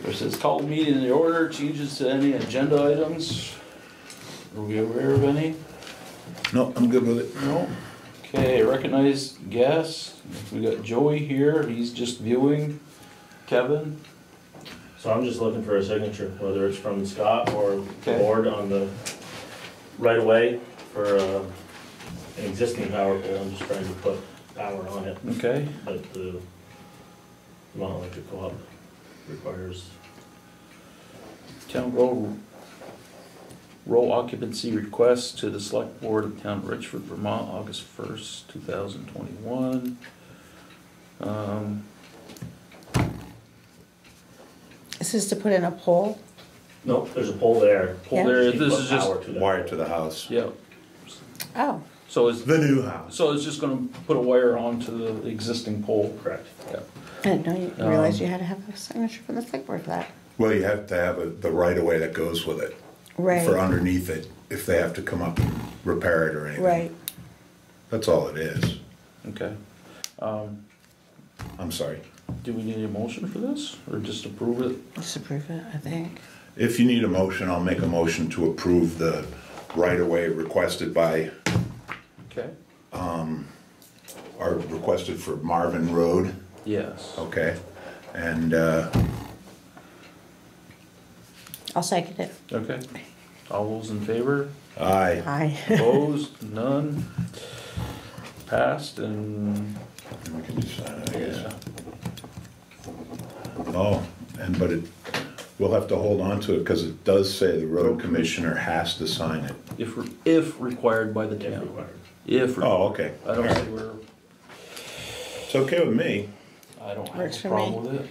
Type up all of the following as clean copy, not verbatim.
It says call the meeting in order, changes to any agenda items. Are we aware of any? No, I'm good with it. No? Okay, recognized guests. We got Joey here, he's just viewing. Kevin? So I'm just looking for a signature, whether it's from Scott or the Okay. board on the right of way for an existing power pole. I'm just trying to put power on it, Okay. but the Vermont Electric Co-op requires. Town roll occupancy request to the Select Board of the Town of Richford, Vermont, August 1st, 2021. Is this to put in a poll? Nope, there's a pole there. Yeah. There, She this put is just, power to that. Wired to the house. yeah, Oh, so it's, The new house. so it's just gonna put a wire onto the existing pole. Correct. Yeah. I didn't know you realized you had to have a signature from the select board for that. Well, you have to have the right of way that goes with it. Right. For underneath it, if they have to come up and repair it or anything. Right. That's all it is. Okay. I'm sorry. Do we need a motion for this, or just approve it? Just approve it, I think. If you need a motion, I'll make a motion to approve the right of way requested by, Okay. or requested for Marvin Road, Yes. okay? And, I'll second it. Okay. All those in favor? aye. Aye. Opposed? None? Passed and, We can just sign it, I guess. yeah. Oh, but we'll have to hold on to it because it does say the road commissioner has to sign it. If required by the If town. required. If, Oh, okay. I don't All see right. where, It's okay with me. I don't have Works a for problem with it.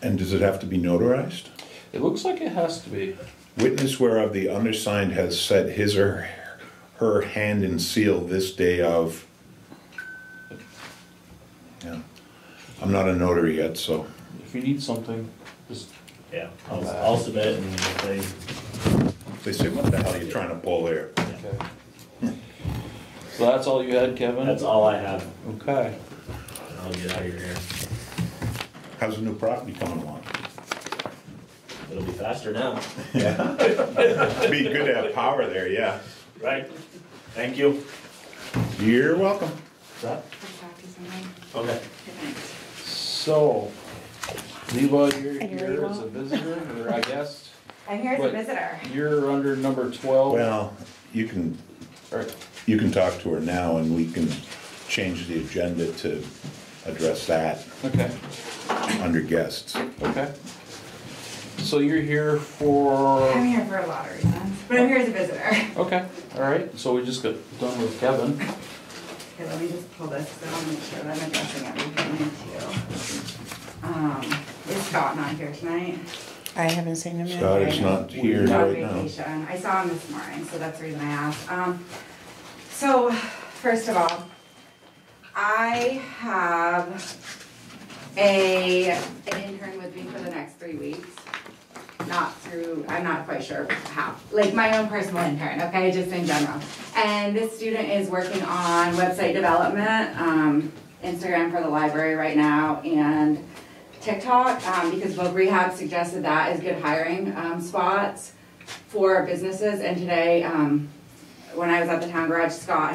And does it have to be notarized? It looks like it has to be. Witness whereof the undersigned has set his or her hand and seal this day of. Yeah. I'm not a notary yet, so. If you need something, just, Yeah, I'll submit it, and if They say, what the hell are you trying to pull there? okay. So that's all you had, Kevin? that's all I have. Okay. I'll get out of your hair. How's the new property coming along? It'll be faster now. It'd be good to have power there, yeah. Right? Thank you. You're welcome. That? Okay. So, Levi, you're Hey, here Levi. as a visitor, or I guess, I'm here as a But- visitor. you're under number 12. Well, you can talk to her now and we can change the agenda to address that Okay, under guests. okay. So you're here for, I'm here for a lot of reasons, but I'm here as a visitor. okay, all right, so we just got done with Kevin. Okay, let me just pull this so I'll make sure that I'm addressing everything too. Is Scott not here tonight? I haven't seen him yet. Scott is not here He's on right now. vacation. I saw him this morning, so that's the reason I asked. So, first of all, I have an intern with me for the next 3 weeks. I'm not quite sure how, like my own personal intern, okay, just in general. And this student is working on website development, Instagram for the library right now, and TikTok, because book rehab suggested that is good hiring spots for businesses. And today, when I was at the town garage, Scott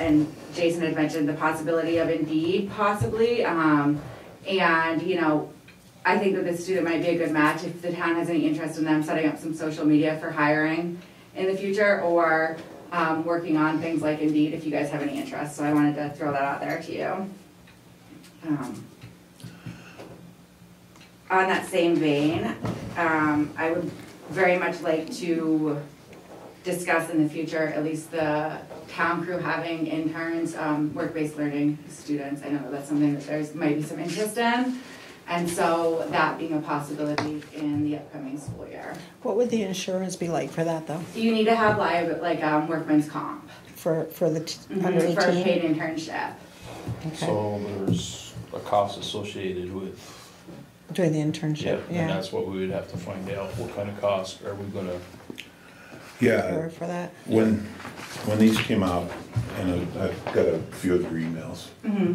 and Jason had mentioned the possibility of Indeed possibly, and you know, I think that this student might be a good match if the town has any interest in them setting up some social media for hiring in the future, or working on things like Indeed if you guys have any interest. So I wanted to throw that out there to you. On that same vein, I would very much like to discuss in the future, at least the town crew having interns, work-based learning students. I know that's something that there's might be some interest in. And so that being a possibility in the upcoming school year. What would the insurance be like for that though? You need to have workman's comp For the under for a 18? paid internship. Okay. So there's a cost associated with, Doing the internship, and yeah. that's what we would have to find out, what kind of cost are we gonna Yeah, for that. when these came out, and I've got a few of your emails,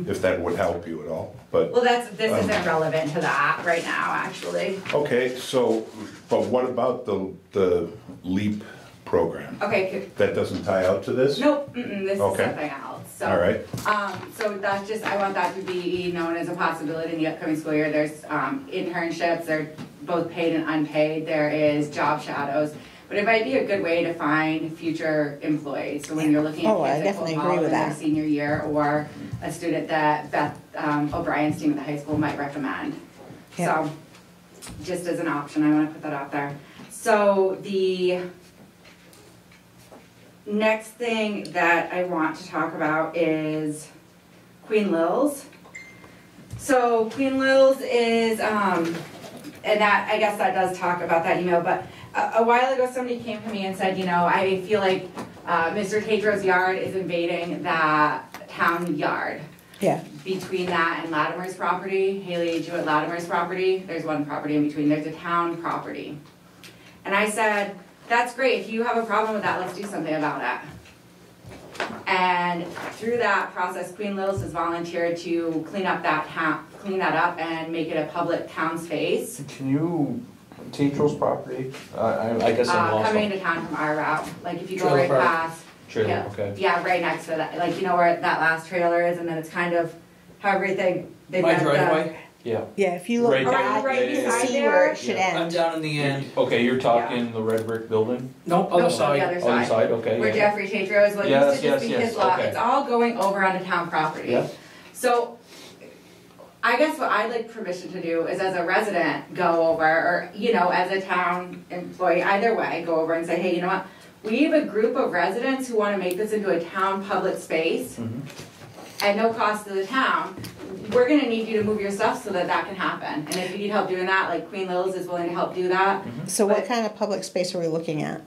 if that would help you at all, but. Well, this isn't relevant to that right now, actually. Okay, so, but what about the LEAP program? Okay, That doesn't tie out to this? nope, this is Okay. something else, so. All right, So that's just, I want that to be known as a possibility in the upcoming school year. There's internships, they're both paid and unpaid. There is job shadows. But it might be a good way to find future employees. So when you're looking at Oh, I kids that definitely go agree off with in their that. senior year, or a student that Beth O'Brien's team at the high school might recommend. Yeah. So just as an option, I want to put that out there. So the next thing that I want to talk about is Queen Lil's. So Queen Lil's is, and that, I guess that does talk about that email, but a while ago somebody came to me and said, you know, I feel like Mr. Tedrow's yard is invading that town yard. Yeah. Between that and Latimer's property, Haley Jewett Latimer's property, there's one property in between, there's a town property. And I said, that's great, if you have a problem with that, let's do something about it. And through that process, Queen Lil's has volunteered to clean up up and make it a public town space. Can you, Tetro's property, I guess I'm lost. Coming into town from our route, like if you go Trailer right park. past. Trailer, Yeah. okay. Yeah, right next to that, like, you know where that last trailer is, and then it's kind of how everything, they've My got driveway, Yeah, Yeah, if you look Right back, there. you can Right see beside where there. it should Yeah. I'm end. down in the end. okay, you're talking the red brick building? Nope, No, other on the side. other Other side, okay, Where yeah. Jeffrey Tetro is, what Yes, used to just be yes, his yes, lot, okay. it's all going over onto town property. Yeah. So, I guess what I'd like permission to do is as a resident, go over, or, you know, as a town employee, either way, go over and say, hey, you know what? We have a group of residents who wanna make this into a town public space, at no cost to the town. We're gonna need you to move your stuff so that that can happen. And if you need help doing that, like Queen Lil's is willing to help do that. So what But- kind of public space are we looking at?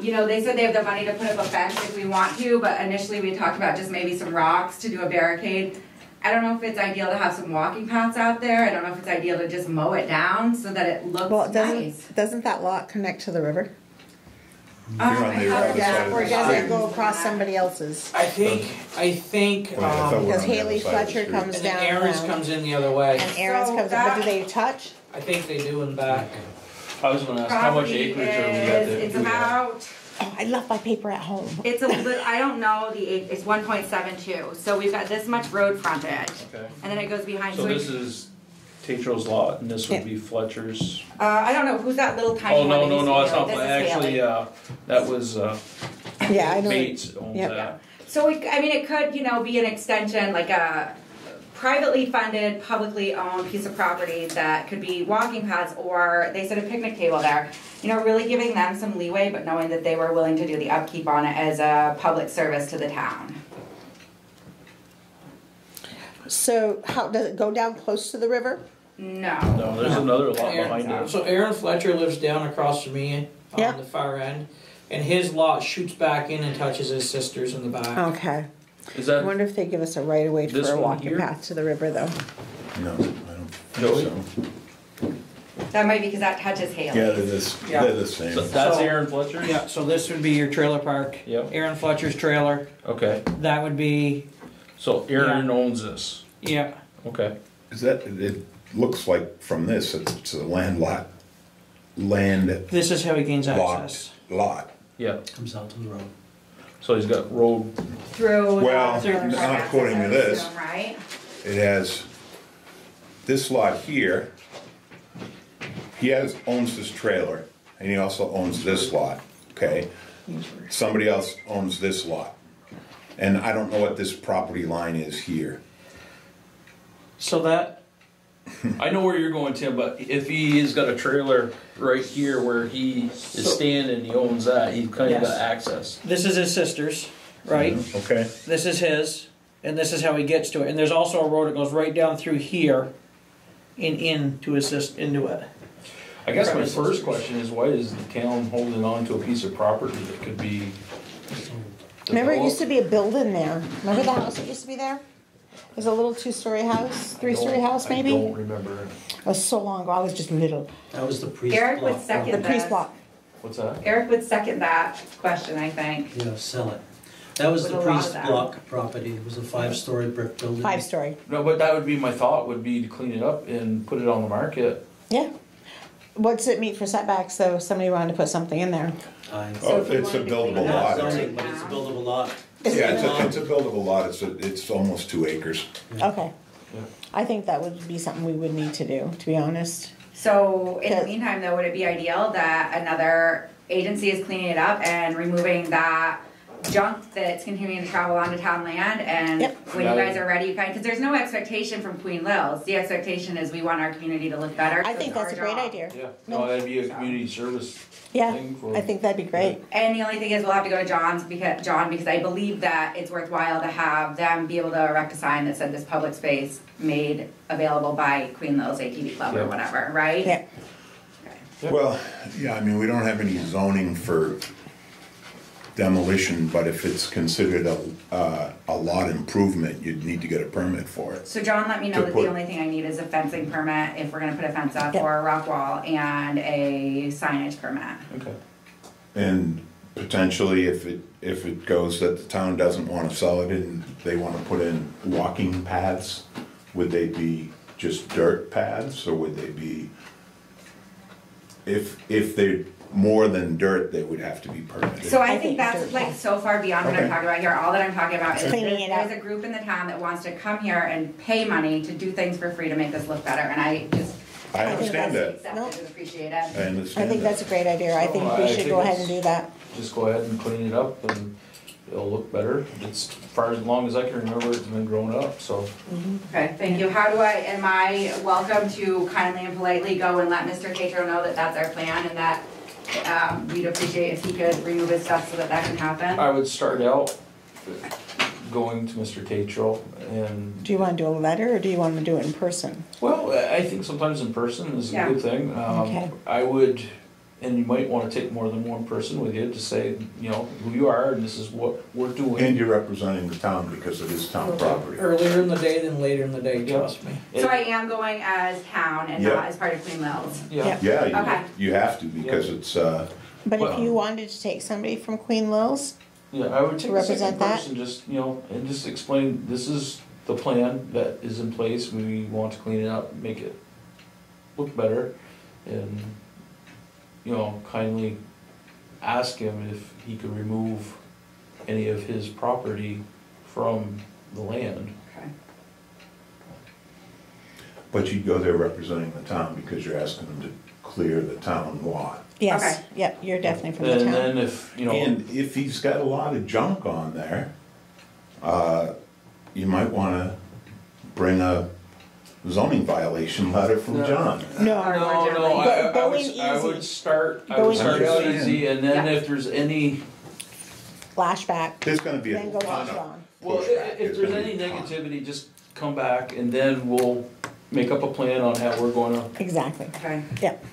You know, they said they have the money to put up a fence if we want to, but initially we talked about just maybe some rocks to do a barricade. I don't know if it's ideal to have some walking paths out there. I don't know if it's ideal to just mow it down so that it Well, looks nice. doesn't that lot connect to the river? You're on the I other thought- side of Or the does it street. go across somebody else's? I think, Well, I thought we're Because on the Haley other side of the Fletcher street. comes and then down Aaron's now. comes in the other way. And Aaron's So comes in, but do that- they touch? I think they do in back. I was gonna ask, how much Property acreage are we is, at to it's do that? about, Oh, I left my paper at home. it's a little, I don't know it's 1.72. So we've got this much road frontage. Okay, And then it goes behind. so we- this is Tetro's lot, and this would Yeah. be Fletcher's. I don't know, who's that little tiny Oh, one? no, that no, used no, to it's be not, like- this is actually, Haley. that was, Yeah, I know. Bates owns Yep. that. So I mean, it could, you know, be an extension, like a privately funded, publicly owned piece of property that could be walking paths, or they said a picnic table there. You know, really giving them some leeway, but knowing that they were willing to do the upkeep on it as a public service to the town. So how, does it go down close to the river? No. No, there's another lot behind Aaron, it. so Aaron Fletcher lives down across from me Yeah. on the far end. And his lot shoots back in and touches his sister's in the back. Okay. Is I that, wonder if they give us a right of way for This a one walking here? path to the river though. No, I don't Joey? think so. That might be because that touches Haley. Yeah, Yeah. they're the same. so that's So- Aaron Fletcher? Yeah, so this would be your trailer park. Yep. Aaron Fletcher's trailer. Okay, That would be, so Aaron owns this, yeah. okay. Is that, it looks like from this, it's a land This is how he gains access. locked lot. Yeah, Comes out to the road. so he's got road, Through. Well, through not access, according to I this. assume, right? It has this lot here. He owns this trailer, and he also owns this lot, okay? Somebody else owns this lot. And I don't know what this property line is here. So that, I know where you're going, Tim, but if he has got a trailer right here where he is standing, he owns that, he's kinda Yes. got access. this is his sister's, right? Okay. This is his, and this is how he gets to it. And there's also a road that goes right down through here and into into it. I guess my Premises. first question is, why is the town holding on to a piece of property that could be Remember it used developed? to be a building there. Remember the house that used to be there? It was a little 2-story house, 3-story house maybe? I don't remember. It was so long ago, I was just little. That was the priest Eric would block. second The priest this. block. What's that? Eric would second that question, I think. Yeah, sell it. That was With the a lot of Priest that. Block property. It was a 5-story brick building. 5-story. No, but that would be my thought, would be to clean it up and put it on the market. Yeah. What's it meet for setbacks, so if somebody wanted to put something in there? So if you It's a wanted to buildable clean it up, lot. Not it's zoning, but it's a buildable lot. Yeah, it's a buildable lot, it's almost 2 acres. Okay. Yeah. I think that would be something we would need to do, to be honest. So in the Okay. meantime, though, would it be ideal that another agency is cleaning it up and removing that junk that's continuing to travel onto town land? And Yep. when you guys are ready, you can, because there's no expectation from Queen Lil's. The expectation is we want our community to look better. I so think it's our that's a great job. idea. Yeah, no, that'd be a community service Yeah, thing for. I think that'd be great. And the only thing is we'll have to go to John, because I believe that it's worthwhile to have them be able to erect a sign that said this public space made available by Queen Lil's ATV Club or Yeah. whatever, right? Yeah. Yeah. Well, yeah, I mean, we don't have any zoning for demolition, but if it's considered a lot improvement, you'd need to get a permit for it. So John let me know To that put- the only thing I need is a fencing permit if we're gonna put a fence up, Yep. or a rock wall, and a signage permit. Okay. And potentially, if it goes that the town doesn't wanna sell it and they wanna put in walking paths, would they be just dirt paths, or would they be, if they're more than dirt, they would have to be permitted? So I I think think that's dirt like path. so far beyond what I'm Okay. talking about here. All that I'm talking about is Cleaning it up. there's a group in the town that wants to come here and pay money to do things for free to make this look better, and I just I understand that, accept No. it and appreciate it. I I understand think that's a that. great idea. I think Well, we I should think go ahead and it's- do that. Just go ahead and clean it up and it'll look better. It's as long as I can remember, it's been growing up, so. Okay, thank you. Am I welcome to kindly and politely go and let Mr. Tatro know that that's our plan, and that we'd appreciate if he could remove his stuff so that that can happen? I would start out going to Mr. Tatro and, Do you want to do a letter or do you want to do it in person? well, I think sometimes in person is a Yeah. good thing. Okay. I would, and you might wanna take more than one person with you to say, you know, who you are and this is what we're doing. And you're representing the town because it is town property. Earlier in the day than later in the day, trust me. So I am going as town and Yeah. not as part of Queen Lil's. Yeah, Yeah, Okay. you have to, because it's, But Well- if you wanted to take somebody from Queen Lil's, yeah, I would take a second Represent that? person, just, you know, and just explain, this is the plan that is in place, we want to clean it up, make it look better, and, you know, kindly ask him if he could remove any of his property from the land. Okay. but you'd go there representing the town because you're asking them to clear the town lot. yes, Okay. yep, you're definitely from the And town. then if, you know, And if he's got a lot of junk on there, you might wanna bring a zoning violation letter from No. John. No, Or no, more no, gently. I Go would, in I easy. would start, I Go would in start easy. out easy, and then Yeah. if there's any, flashback, There's gonna be a then go on ton to of Ron. well, pushback. if there's gonna any be a ton. negativity, just come back and then we'll make up a plan on how we're gonna Exactly, Okay. yep.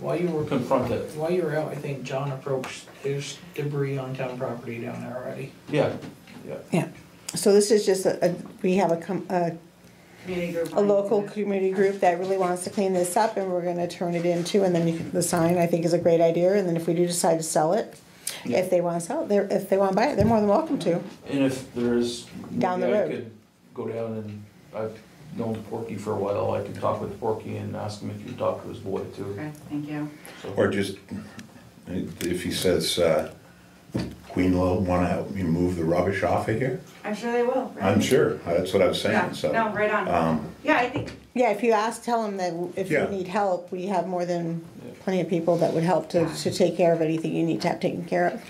While you were confront it. while you were out, I think John approached. There's debris on town property down there already. Yeah, Yeah, so this is just we have a Community group. local community group that really wants to clean this up, and we're gonna turn it into, and then the sign, I think, is a great idea, and then if we do decide to sell it, Yeah. if they wanna sell it, if they wanna buy it, they're more than welcome to. and if there's, Down the maybe I road. could go down and, I've known Porky for a while, I could talk with Porky and ask him if you could talk to his boy too. Okay, thank you. So- Or just, if he says, Queen Lil wanna help me move the rubbish off of here? I'm sure they will, right? I'm sure, that's what I was Yeah, saying, so. no, right on. Yeah, I think, Yeah, if you ask, tell them that if you Yeah. need help, we have more than plenty of people that would help to take care of anything you need to have taken care of.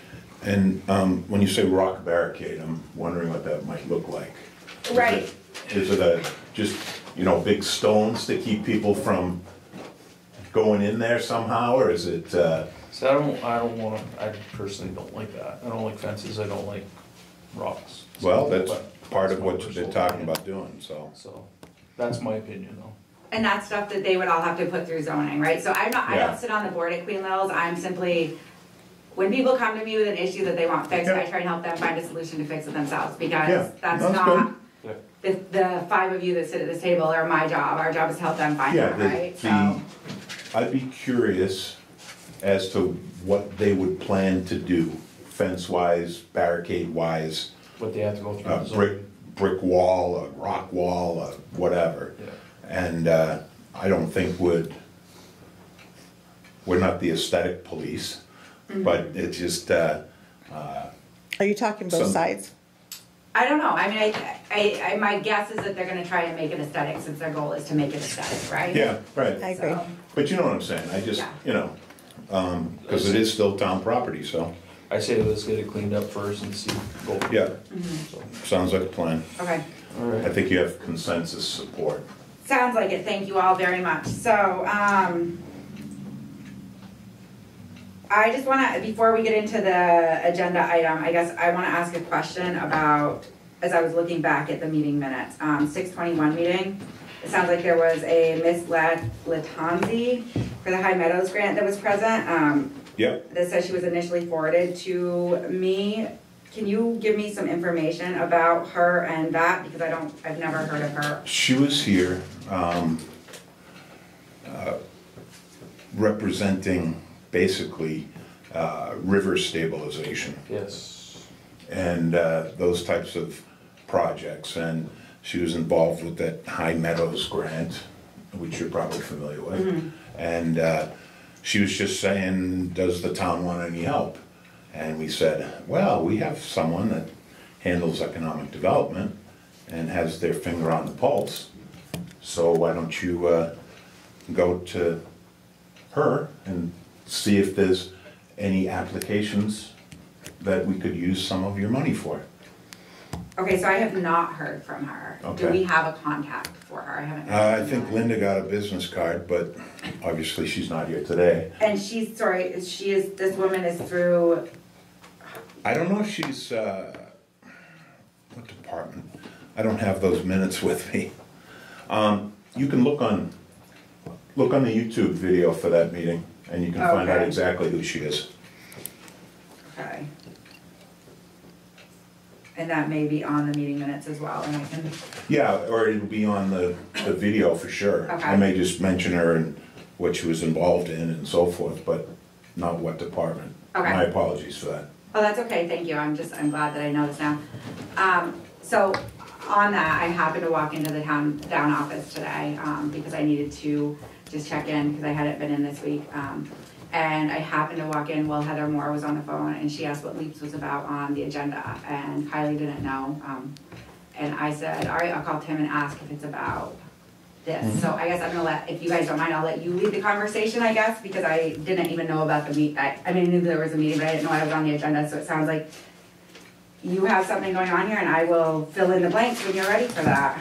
And, when you say rock barricade, I'm wondering what that might look like. Right. Is it just, big stones to keep people from going in there somehow, or is it, So I don't wanna, I personally don't like that, I don't like fences, I don't like rocks. well, that's But part of that's what my they're personal talking opinion. about doing, so. So, that's my opinion though. and that's stuff that they would all have to put through zoning, right? So I Yeah. don't sit on the board at Queen Lil's, I'm simply, when people come to me with an issue that they want fixed, Yeah. I try and help them find a solution to fix it themselves, Yeah, because that's that's not, Yeah. the five of you that sit at this table are my job, our job is to help them find Yeah, it, right? So, I'd be curious as to what they would plan to do, fence-wise, barricade-wise, What they have to go through. a the zoning. brick wall, a rock wall, a whatever. Yeah. And I don't think we're not the aesthetic police, but it's just, Are you talking both Some- sides? I don't know, I mean, I, my guess is that they're gonna try and make it aesthetic, since their goal is to make it aesthetic, right? yeah, right. I agree. So, But you know what I'm saying, I just, Yeah. you know, because it is still town property, so, I say let's get it cleaned up first and see, go. from yeah, there. So, sounds like a plan. okay, all I right. think you have consensus support. sounds like it, thank you all very much, so, I just wanna, before we get into the agenda item, I guess I wanna ask a question about, as I was looking back at the meeting minutes, 6/21 meeting. It sounds like there was a Miss Latanzi for the High Meadows grant that was present. Yep, That says she was initially forwarded to me. Can you give me some information about her and that, because I've never heard of her. she was here, representing basically river stabilization Yes. and those types of projects. And she was involved with that High Meadows grant, which you're probably familiar with. And she was just saying, does the town want any help? And we said, well, we have someone that handles economic development and has their finger on the pulse. So why don't you go to her and see if there's any applications that we could use some of your money for. Okay, so I have not heard from her. Do Okay. we have a contact for her? I haven't. I think Linda got a business card, but obviously she's not here today. And she's, sorry, this woman is through, I don't know if she's, what department? I don't have those minutes with me. You can look on the YouTube video for that meeting, and you can find out Okay. exactly who she is. okay. And that may be on the meeting minutes as well, and I can, Yeah, or it'll be on the video for sure. Okay. I may just mention her and what she was involved in and so forth, but not what department. Okay. My apologies for that. oh, that's okay, thank you, I'm glad that I know this now. So, on that, I happened to walk into the town office today, because I needed to just check in, because I hadn't been in this week. And I happened to walk in while Heather Moore was on the phone, and she asked what LEAPS was about on the agenda, and Kylie didn't know. And I said, all right, I'll call Tim and ask if it's about this. So I guess I'm gonna if you guys don't mind, I'll let you lead the conversation, I guess, because I didn't even know about the meet. I mean, I knew there was a meeting, but I didn't know I was on the agenda, so it sounds like you have something going on here, and I will fill in the blanks when you're ready for that.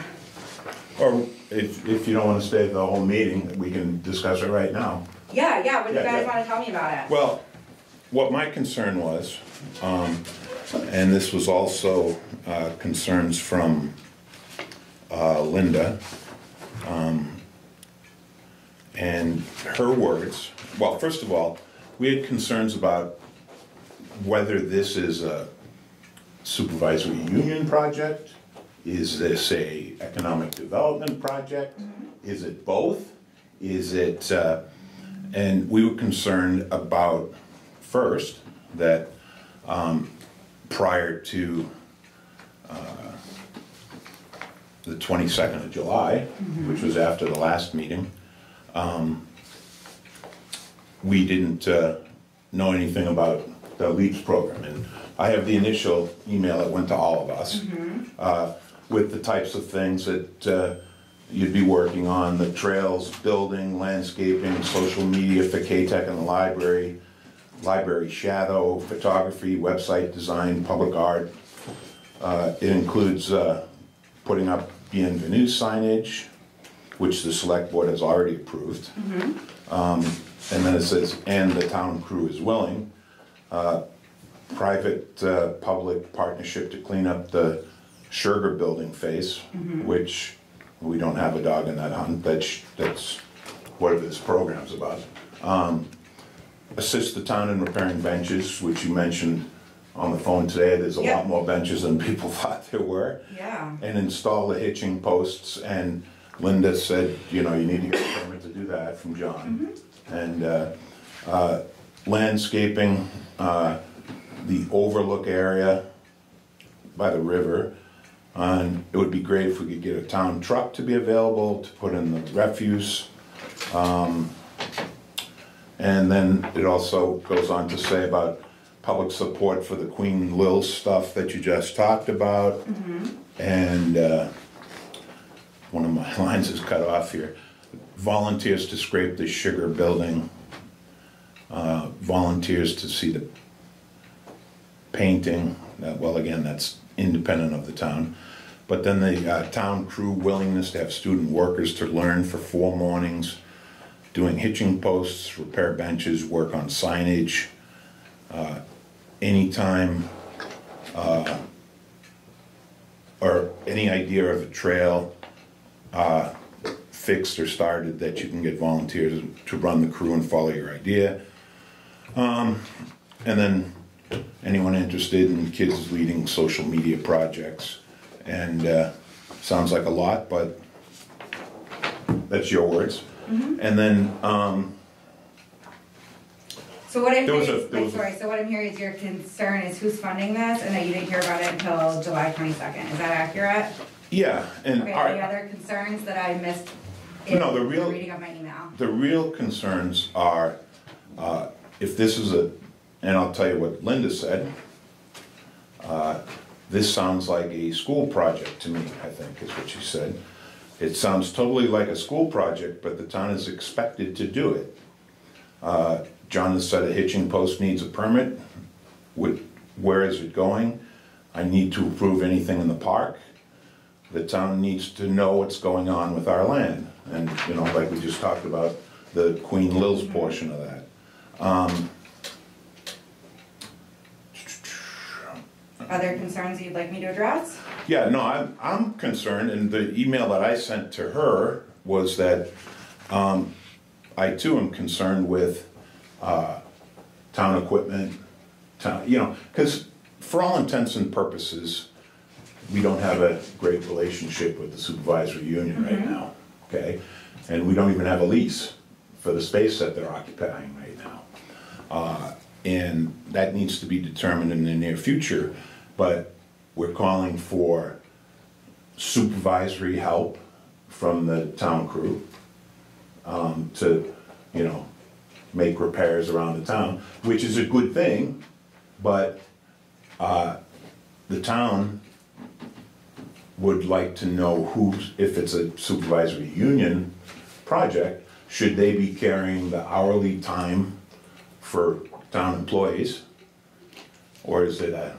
Or if you don't want to stay the whole meeting, we can discuss it right now. Yeah, what do you Yeah, guys yeah. wanna tell me about it? Well, what my concern was, and this was also concerns from Linda, and her words, well, first of all, we had concerns about whether this is a supervisory union project, is this a economic development project, is it both, is it, and we were concerned about, first, that prior to the 22nd of July, which was after the last meeting, we didn't know anything about the LEAPS program. And I have the initial email that went to all of us with the types of things that you'd be working on, the trails, building, landscaping, social media for K-Tech and the library, library shadow, photography, website design, public art. It includes putting up bienvenue signage, which the select board has already approved. And then it says, and the town crew is willing. Private, public partnership to clean up the Sugar building face, which we don't have a dog in that hunt. That's what this program's about. Assist the town in repairing benches, which you mentioned on the phone today. There's a Yeah. lot more benches than people thought there were. Yeah. And install the hitching posts, and Linda said, you know, you need to get a permit to do that from John. And landscaping, the overlook area by the river. And it would be great if we could get a town truck to be available to put in the refuse. And then it also goes on to say about public support for the Queen Lil stuff that you just talked about. And one of my lines is cut off here. Volunteers to scrape the sugar building. Volunteers to see the painting. Well, again, that's independent of the town. But then the town crew willingness to have student workers to learn for 4 mornings, doing hitching posts, repair benches, work on signage, anytime, or any idea of a trail fixed or started that you can get volunteers to run the crew and follow your idea. And then anyone interested in kids leading social media projects. And sounds like a lot, but that's your words. And then So what I'm There was hearing a- is, there like, was a- sorry, so what I'm hearing is your concern is who's funding this, and that you didn't hear about it until July 22nd. Is that accurate? yeah, and Okay, our- any other concerns that I missed in No, the the real- reading of my email? the real concerns are, if this is and I'll tell you what Linda said, this sounds like a school project to me, I think is what she said. It sounds totally like a school project, but the town is expected to do it. John has said a hitching post needs a permit. Where is it going? I need to approve anything in the park. The town needs to know what's going on with our land. And, you know, like we just talked about, the Queen Lil's portion of that. Other concerns you'd like me to address? Yeah, no, I'm concerned, and the email that I sent to her was that I too am concerned with town equipment, you know, because for all intents and purposes, we don't have a great relationship with the supervisory union right now, okay? And we don't even have a lease for the space that they're occupying right now. And that needs to be determined in the near future, but we're calling for supervisory help from the town crew to, you know, make repairs around the town, which is a good thing, but the town would like to know if it's a supervisory union project, should they be carrying the hourly time for town employees? Or is it a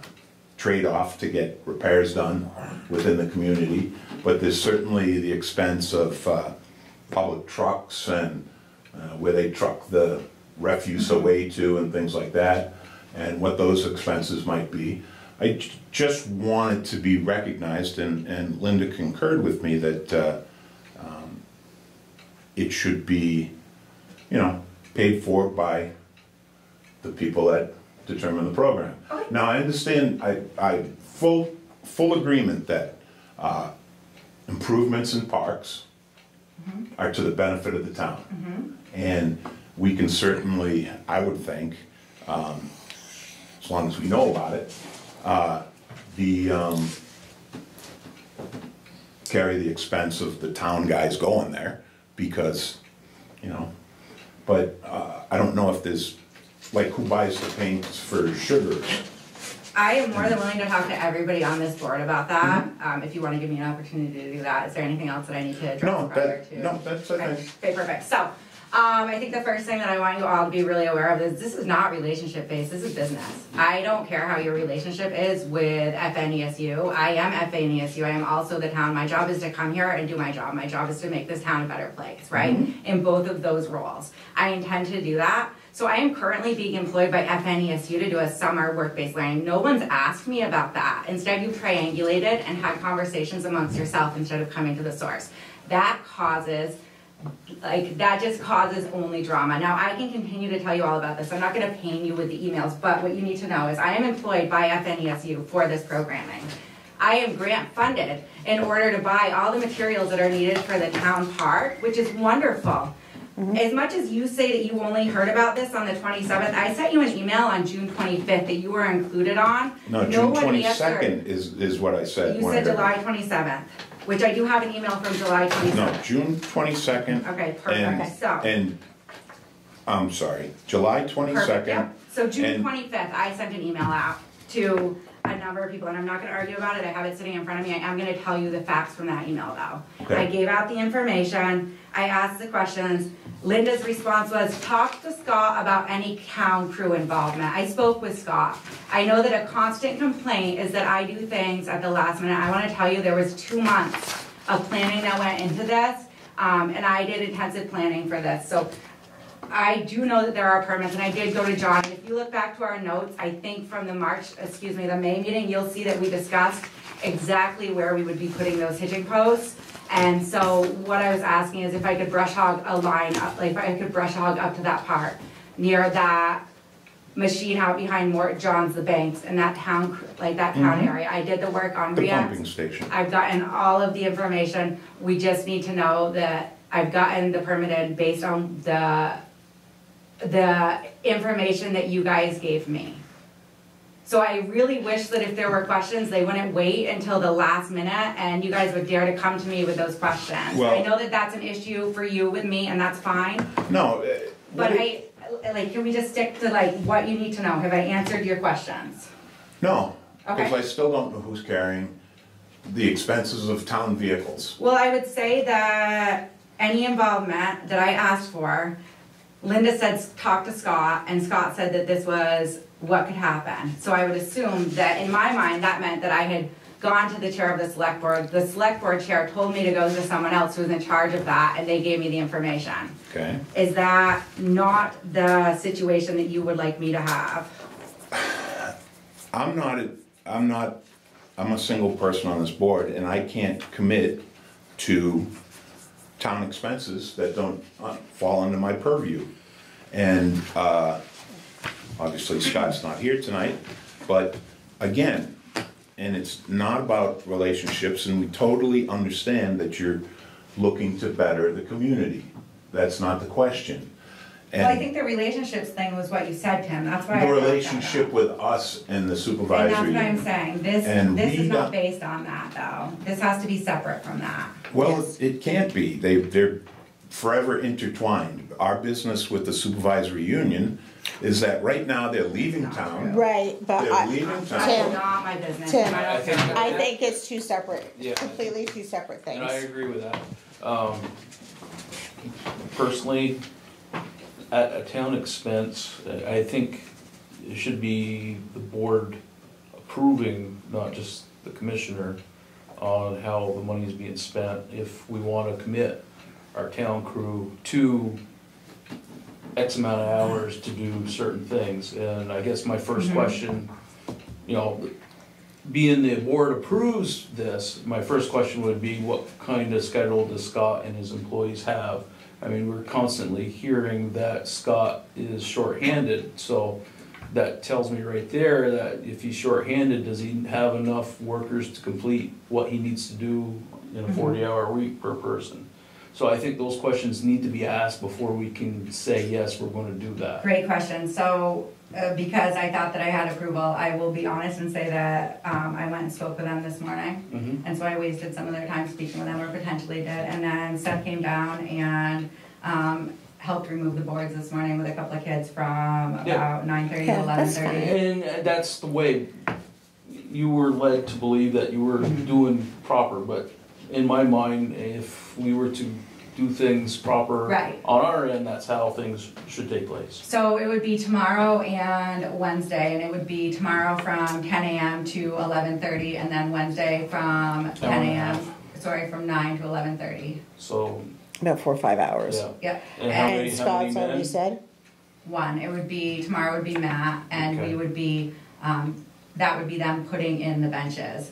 trade-off to get repairs done within the community? But there's certainly the expense of public trucks and where they truck the refuse away to and things like that, and what those expenses might be. I just wanted to be recognized, and Linda concurred with me that it should be, you know, paid for by the people that determine the program. Okay. Now, I understand, I full agreement that improvements in parks are to the benefit of the town. And we can certainly, I would think, as long as we know about it, carry the expense of the town guys going there, because, you know, but I don't know if there's, like, who buys the paints for sugar? I am more than willing to talk to everybody on this board about that, if you want to give me an opportunity to do that. Is there anything else that I need to address prior to? No, that's okay. Okay, perfect. So, I think the first thing that I want you all to be really aware of is this is not relationship based, this is business. I don't care how your relationship is with FNESU. I am FNESU, I am also the town. My job is to come here and do my job. My job is to make this town a better place, right? In both of those roles. I intend to do that. So I am currently being employed by FNESU to do a summer work-based learning. No one's asked me about that. Instead, you've triangulated and had conversations amongst yourself instead of coming to the source. That causes, that just causes only drama. Now, I can continue to tell you all about this. I'm not gonna pain you with the emails, but what you need to know is I am employed by FNESU for this programming. I am grant funded in order to buy all the materials that are needed for the town park, which is wonderful. As much as you say that you only heard about this on the 27th, I sent you an email on June 25th that you were included on. No, June 22nd is what I said. You when I said heard. July 27th, which I do have an email from July 27th. No, June 22nd. Okay, perfect. Okay, so. And, I'm sorry, July Perfect, 22nd. yep. So June and- 25th, I sent an email out to a number of people, and I'm not gonna argue about it, I have it sitting in front of me, I am gonna tell you the facts from that email though. Okay. I gave out the information, I asked the questions, Linda's response was, talk to Scott about any town crew involvement. I spoke with Scott. I know that a constant complaint is that I do things at the last minute. I wanna tell you, there was 2 months of planning that went into this, and I did intensive planning for this, so I do know that there are permits, and I did go to John. If you look back to our notes, I think from the the May meeting, you'll see that we discussed exactly where we would be putting those hitching posts. And so what I was asking is if I could brush hog a line up, like if I could brush hog up to that part, near that machine out behind John's the Banks, and that town, like that town area. I did the work on The pumping station. I've gotten all of the information. We just need to know that I've gotten the permitted based on the information that you guys gave me. So I really wish that if there were questions, they wouldn't wait until the last minute and you guys would dare to come to me with those questions. Well- I know that that's an issue for you with me, and that's fine, No. but can we just stick to like what you need to know? Have I answered your questions? No, because Okay. I still don't know who's carrying the expenses of town vehicles. Well, I would say that any involvement that I asked for, Linda said talk to Scott, and Scott said that this was what could happen. So I would assume that in my mind, that meant that I had gone to the chair of the select board. The select board chair told me to go to someone else who was in charge of that, and they gave me the information. Okay. Is that not the situation that you would like me to have? I'm a single person on this board, and I can't commit to town expenses that don't fall under my purview. And obviously Scott's not here tonight, but again, and it's not about relationships, and we totally understand that you're looking to better the community. That's not the question. Well, I And think the relationships thing was what you said, Tim, that's why I the brought that up. relationship with us and the And supervisory. that's what I'm saying, And this we is not got- based on that though. This has to be separate from that. Well, it can't be. They're forever intertwined. Our business with the supervisory union is that right now they're leaving town. Right, but They're leaving That's town. not my business. Tim, I don't care. I think it's two separate, Yeah. completely two separate And I things. agree with that. Personally, at a town expense, I think it should be the board approving, not just the commissioner, on how the money is being spent. If we want to commit our town crew to X amount of hours to do certain things. And I guess my first question, you know, being the board approves this, my first question would be, what kind of schedule does Scott and his employees have? I mean, we're constantly hearing that Scott is shorthanded, so that tells me right there that if he's shorthanded, does he have enough workers to complete what he needs to do in a 40-hour week per person? So I think those questions need to be asked before we can say, yes, we're gonna do that. Great question. So, because I thought that I had approval, I will be honest and say that I went and spoke with them this morning. Mhm. And so I wasted some of their time speaking with them, or potentially did. And then Steph came down and helped remove the boards this morning with a couple of kids from Yeah. about 9:30 to Yeah, that's 11:30. And that's the way you were led to believe that you were doing proper, but in my mind, if we were to do things proper Right. on our end, that's how things should take place. So it would be tomorrow and Wednesday, and it would be tomorrow from 10 a.m. to 11:30, and then Wednesday from 10 Hour and a a.m. half. Sorry, from 9 to 11:30. So, About 4 or 5 hours. yeah. Yep. And how many And Scott's already men? said, One, it would be, tomorrow would be Matt, and Okay. we would be, that would be them putting in the benches.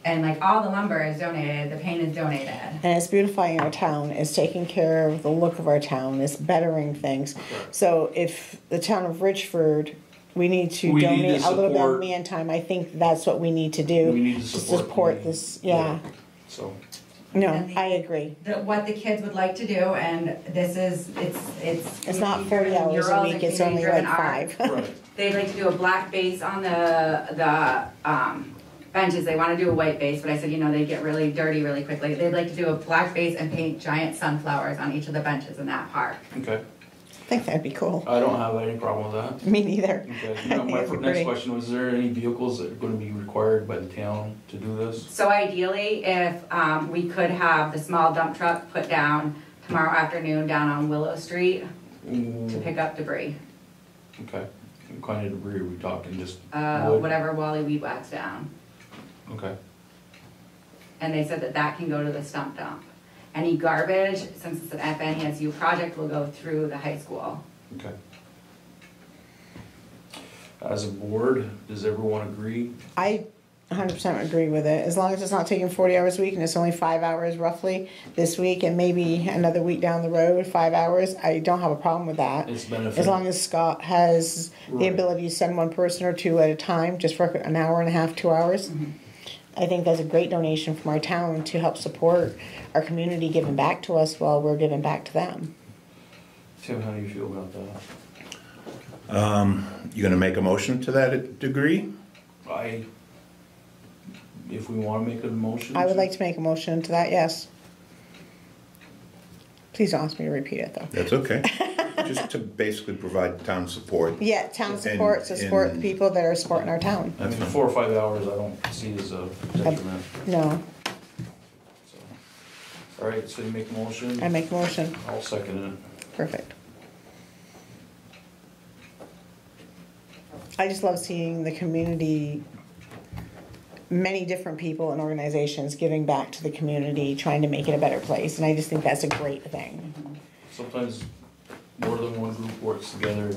And like all the lumber is donated, the paint is donated. and it's beautifying our town, it's taking care of the look of our town, it's bettering things. So if the town of Richford, we need to We need to donate a little bit of support- man time, I think that's what we need to do. We need to to support the- this, yeah. So, No, And I agree. what the kids would like to do, and this is, It's not 40 hours a week, it's only like 5. Right. They'd like to do a black base on the benches. They want to do a white base, but I said, they get really dirty really quickly. They'd like to do a black base and paint giant sunflowers on each of the benches in that park. Okay. I think that'd be cool. I don't have any problem with that. Me neither. Okay. I think My it'd be next pretty. question was, there any vehicles that are gonna be required by the town to do this? So ideally, if we could have the small dump truck put down tomorrow afternoon down on Willow Street to pick up debris, Okay. What kind of debris are we talking, just wood? whatever Wally weed whacks down. Okay. And they said that can go to the stump dump. Any garbage, since it's an FNESU project, will go through the high school. Okay. As a board, does everyone agree? I 100% agree with it. As long as it's not taking 40 hours a week and it's only 5 hours roughly this week and maybe another week down the road, 5 hours, I don't have a problem with that. It's benefit. As long as Scott has the Right. ability to send one person or two at a time, just for an hour and a half, 2 hours. I think that's a great donation from our town to help support our community giving back to us while we're giving back to them. Tim, how do you feel about that? You gonna make a motion to that degree? If we wanna make a motion. I would like to make a motion to that, yes. Please don't ask me to repeat it, though. That's okay. Just to basically provide town support. Yeah, town And- support to support the and- people that are supporting our town. I mean, 4 or 5 hours, I don't see as a detriment, No, so. All right, so you make a motion? I make a motion. I'll second it. Perfect. I just love seeing the community, many different people and organizations giving back to the community, trying to make it a better place, and I just think that's a great thing. Sometimes more than one group works together,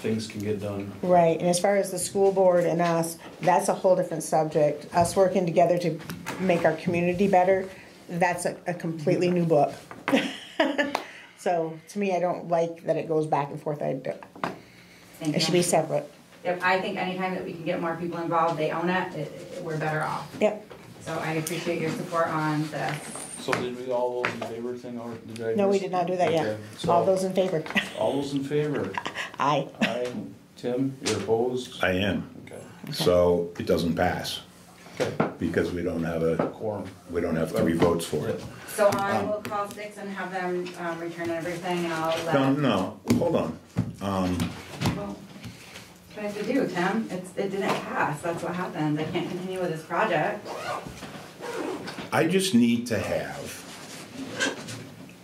things can get done. Right, and as far as the school board and us, that's a whole different subject. Us working together to make our community better, that's a completely new book. So, to me, I don't like that it goes back and forth. It Thank should you. be separate. Yep, I think anytime that we can get more people involved, they own it, we're better off. Yep. So I appreciate your support on this. So did we all those in favor thing, or did I? No, we miss- did not do that yet. Okay, so All those in favor? All those in favor? Aye. Aye. Tim, you're opposed? I am. Okay. So it doesn't pass Okay, because we don't have quorum. 3 votes for it. So I will call Sticks and have them return everything and I'll let. No, hold on. Well, what I have to do, Tim? It didn't pass, that's what happened. I can't continue with this project. I just need to have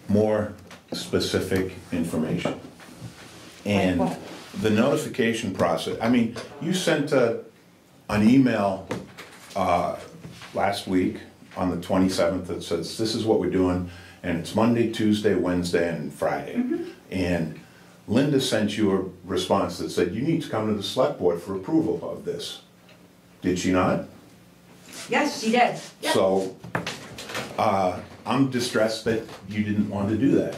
more specific information. And Like the notification process, I mean, you sent an email last week on the 27th that says, this is what we're doing, and it's Monday, Tuesday, Wednesday, and Friday. And Linda sent you a response that said, you need to come to the select board for approval of this. Did she not? Yes, she did. Yep. So, I'm distressed that you didn't want to do that.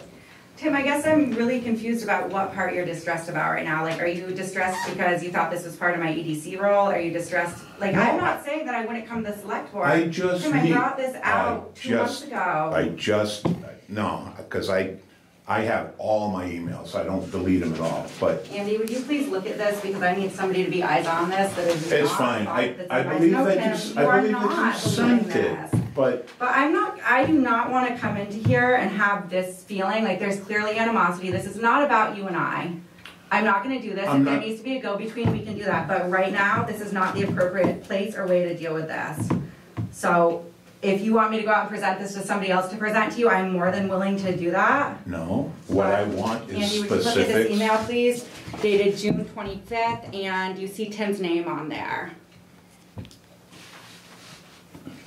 Tim, I guess I'm really confused about what part you're distressed about right now. Like, are you distressed because you thought this was part of my EDC role? Are you distressed? Like, No. I'm not saying that I wouldn't come to the select board. I just Tim, I need- brought this out 2 months ago. No, because I have all my emails, I don't delete them at all, but Andy, would you please look at this, because I need somebody to be eyes on this, that is not. it's fine. I that's believe no, that Tim, you, are I believe not that you believing sent it, this. but But I do not want to come into here and have this feeling like there's clearly animosity. This is not about you and I. I'm not going to do this. I'm If there not- needs to be a go-between, we can do that. But right now, this is not the appropriate place or way to deal with this. So if you want me to go out and present this to somebody else to present to you, I'm more than willing to do that. no, what I want is Andy, would you look at this specifics. email, please? Dated June 25th, and you see Tim's name on there.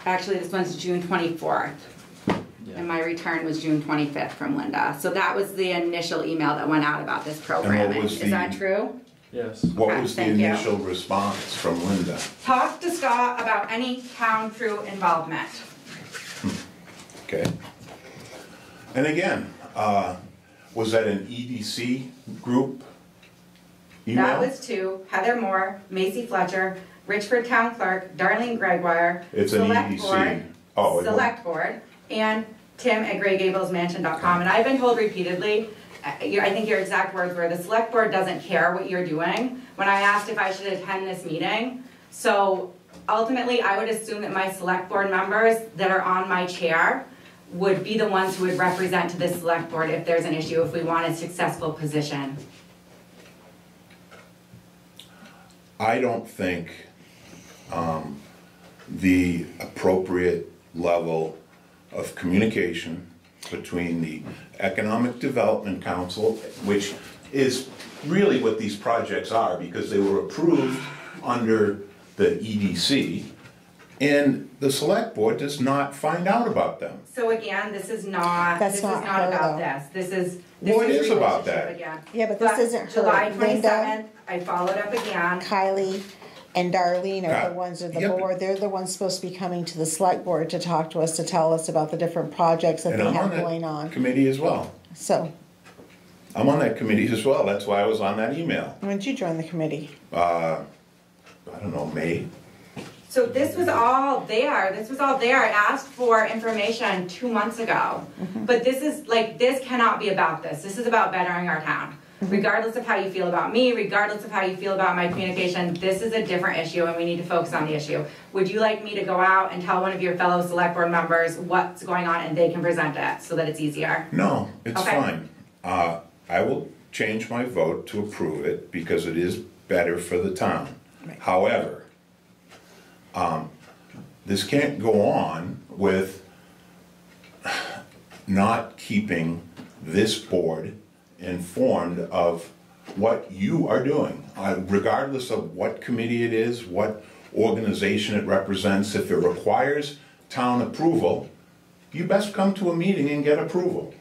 Actually, this one's June 24th. And my return was June 25th from Linda. So that was the initial email that went out about this programming. was Is the- that true? Yes. What Okay, was the thank you. initial response from Linda? Talk to Scott about any town crew involvement. Okay. And again, was that an EDC group email? That was to Heather Moore, Macy Fletcher, Richford Town Clerk, Darlene Gregoire, It's an Select EDC. Board, Oh, it was- Select Board, and tim@graygablesmansion.com. And I've been told repeatedly, I think your exact words were, the select board doesn't care what you're doing, when I asked if I should attend this meeting. So ultimately, I would assume that my select board members that are on my chair would be the ones who would represent to the select board if there's an issue, if we want a successful position. I don't think the appropriate level of communication between the Economic Development Council, which is really what these projects are because they were approved under the EDC, and the select board does not find out about them. So again, this is not That's not her, about though. this. This is Well, it is about relationship that. again. Yeah, but this isn't her. July Linda, 27th, I followed up again. Kylie, and Darlene are Ka- the ones of the Yep. board. They're the ones supposed to be coming to the select board to talk to us, to tell us about the different projects that And they I'm have on going that on. committee as well. So, I'm on that committee as well, that's why I was on that email. when did you join the committee? I don't know, May? So this was all there, I asked for information 2 months ago. But this is, like, this cannot be about this is about bettering our town. Regardless of how you feel about me, regardless of how you feel about my communication, this is a different issue and we need to focus on the issue. Would you like me to go out and tell one of your fellow select board members what's going on and they can present it so that it's easier? No, it's Okay. fine. I will change my vote to approve it because it is better for the town. Right. However, this can't go on with not keeping this board informed of what you are doing, regardless of what committee it is, what organization it represents. If it requires town approval, you best come to a meeting and get approval.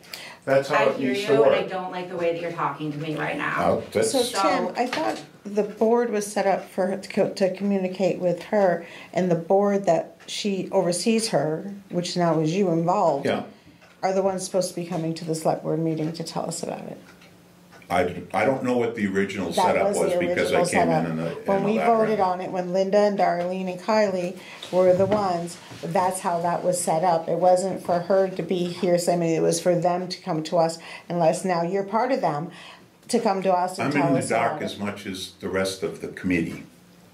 That's how I it hear needs to you, and I work. don't like the way that you're talking to me right now. That's- So Tim, I thought the board was set up for her to communicate with her, and the board that she oversees her, which now is you involved, Yeah, are the ones supposed to be coming to the select board meeting to tell us about it. I don't know what the original That setup was was the because I original came setup. in the. When we voted on it, when Linda and Darlene and Kylie were the ones, that's how that was set up. It wasn't for her to be here saying, it was for them to come to us, unless now you're part of them, to come to us and I'm tell in us the dark about as it. much as the rest of the committee,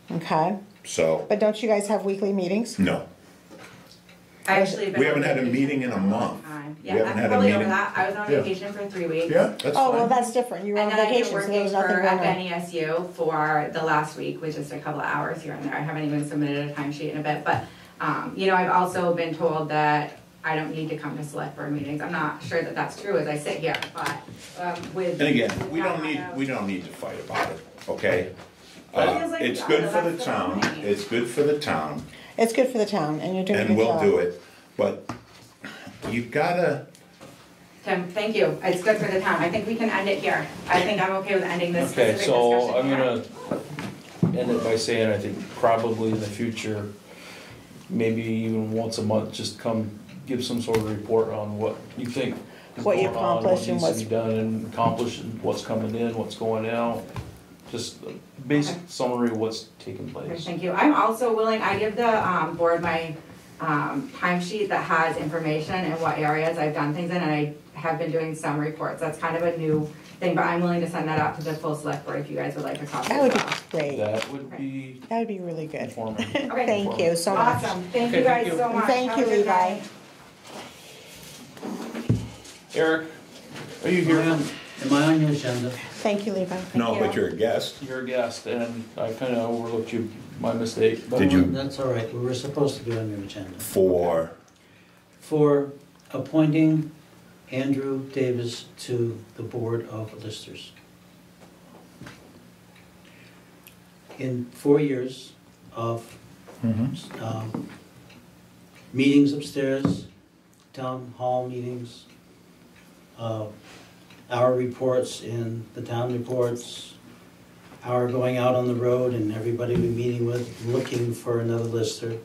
Okay, so, but don't you guys have weekly meetings? no. I actually have been We on haven't had a vacation meeing in a for long month. time. We Yeah, haven't I'm had a totally over meeting. that. I was on Yeah. vacation for 3 weeks. Yeah, that's Oh, well, fine. that's different. You were on And then I've been vacation, so there working was for nothing going on. FNESU for the last week, with just a couple of hours here and there. I haven't even submitted a timesheet in a bit, but, I've also been told that I don't need to come to select board meetings. I'm not sure that that's true as I sit here, but, with. And again, we with don't that, need to fight about it, okay? But it feels like It's we good are, for the that's town, what I'm saying. it's good for the town, It's good for the town, and you're doing a and good we'll job. do it, but you gotta, Tim, thank you. It's good for the town. I think we can end it here. I think I'm okay with ending this Okay, specific so discussion I'm here. gonna end it by saying, I think probably in the future, maybe even once a month, just come give some sort of report on what you think is What you going on, what accomplished and needs to what's- be done and accomplished, and what's coming in, what's going out. Just a basic Okay. summary of what's taking Okay, place. thank you. I'm also willing, I give the board my timesheet that has information and what areas I've done things in, and I have been doing some reports. That's kind of a new thing, but I'm willing to send that out to the full select board if you guys would like a copy That as would be well. great. That would be That would be really good. informative. Okay. Thank you so much. Awesome. Thank Okay, you thank guys you. so much. Thank Have you, a good Levi. night. Eric, are you here? Am I on your agenda? Thank you, Levi. no, you. but you're a guest. You're a guest, and I kinda overlooked you, my mistake. but- Did you- That's all right, we were supposed to be on your agenda. For, For appointing Andrew Davis to the Board of Listers. In 4 years of meetings upstairs, town hall meetings, our reports in the town reports, our going out on the road and everybody we're meeting with, looking for another lister.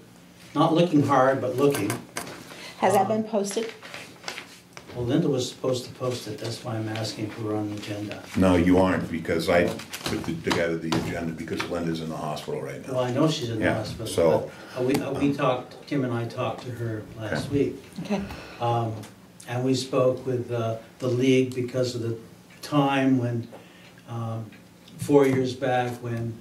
Not looking hard, but looking. Has that been posted? Well, Linda was supposed to post it, that's why I'm asking if we're on the agenda. No, you aren't, because I put together the agenda because Linda's in the hospital right Well, now. I know she's in the Yeah, hospital, so, but we talked, Kim and I talked to her last week. Okay. And we spoke with the league because of the time when, 4 years back, when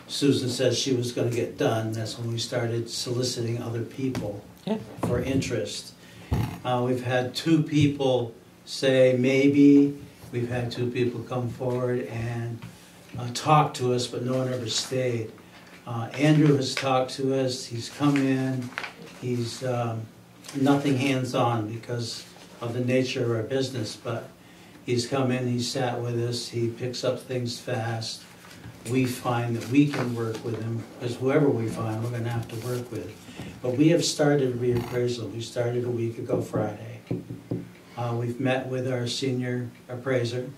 Susan said she was gonna get done, that's when we started soliciting other people for interest. We've had 2 people say maybe, we've had 2 people come forward and talk to us, but no one ever stayed. Andrew has talked to us, he's come in, he's nothing hands-on because of the nature of our business, but he's come in, he's sat with us, he picks up things fast. We find that we can work with him, because whoever we find, we're gonna have to work with. But we have started reappraisal. We started a week ago Friday. We've met with our senior appraiser.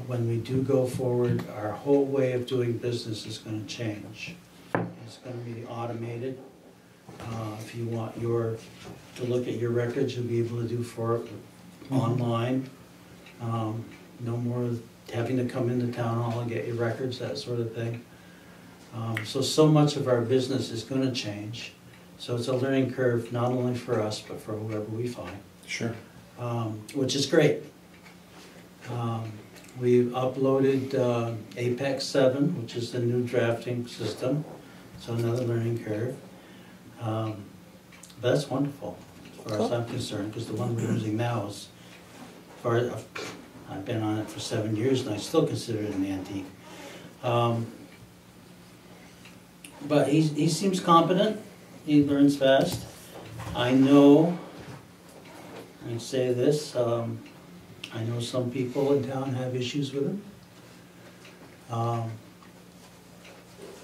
When we do go forward, our whole way of doing business is gonna change. It's gonna be automated. If you want to look at your records, you'll be able to do it online. No more having to come into town hall and get your records, that sort of thing. So much of our business is gonna change. So it's a learning curve, not only for us, but for whoever we find. sure. Which is great. We've uploaded Apex 7, which is the new drafting system, so another learning curve. But that's wonderful, as far as I'm concerned, because the one we're using now is, I've been on it for 7 years and I still consider it an antique. But he seems competent, he learns fast. I know, I say this, I know some people in town have issues with him.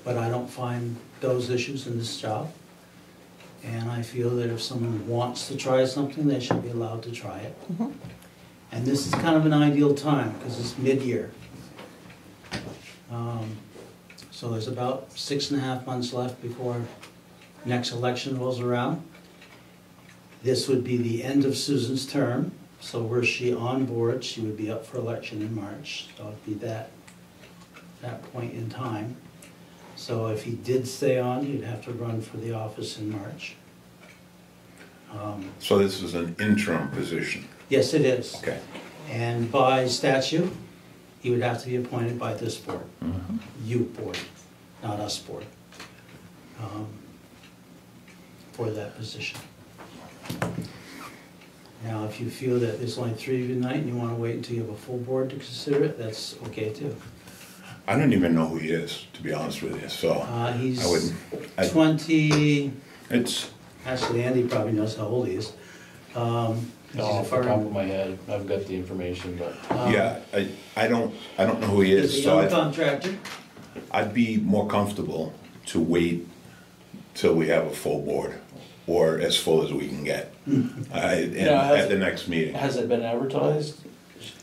But I don't find those issues in this job. And I feel that if someone wants to try something, they should be allowed to try it. And this is kind of an ideal time, because it's mid-year. So there's about 6.5 months left before next election rolls around. This would be the end of Susan's term, so were she on board, she would be up for election in March. So it'd be that point in time. So if he did stay on, he'd have to run for the office in March. So this is an interim position? Yes, it is. Okay. And by statute, he would have to be appointed by this board, you board, not us board, for that position. Now, if you feel that there's only 3 of you tonight and you want to wait until you have a full board to consider it, that's okay too. I don't even know who he is, to be honest with you, so He's I wouldn't. 20, It's, actually Andy probably knows how old he is. No, off the top of my head, I've got the information, but. yeah, I don't know who he He's is, a so young contractor. I'd be more comfortable to wait till we have a full board, or as full as we can get, at the next meeting. Has it been advertised?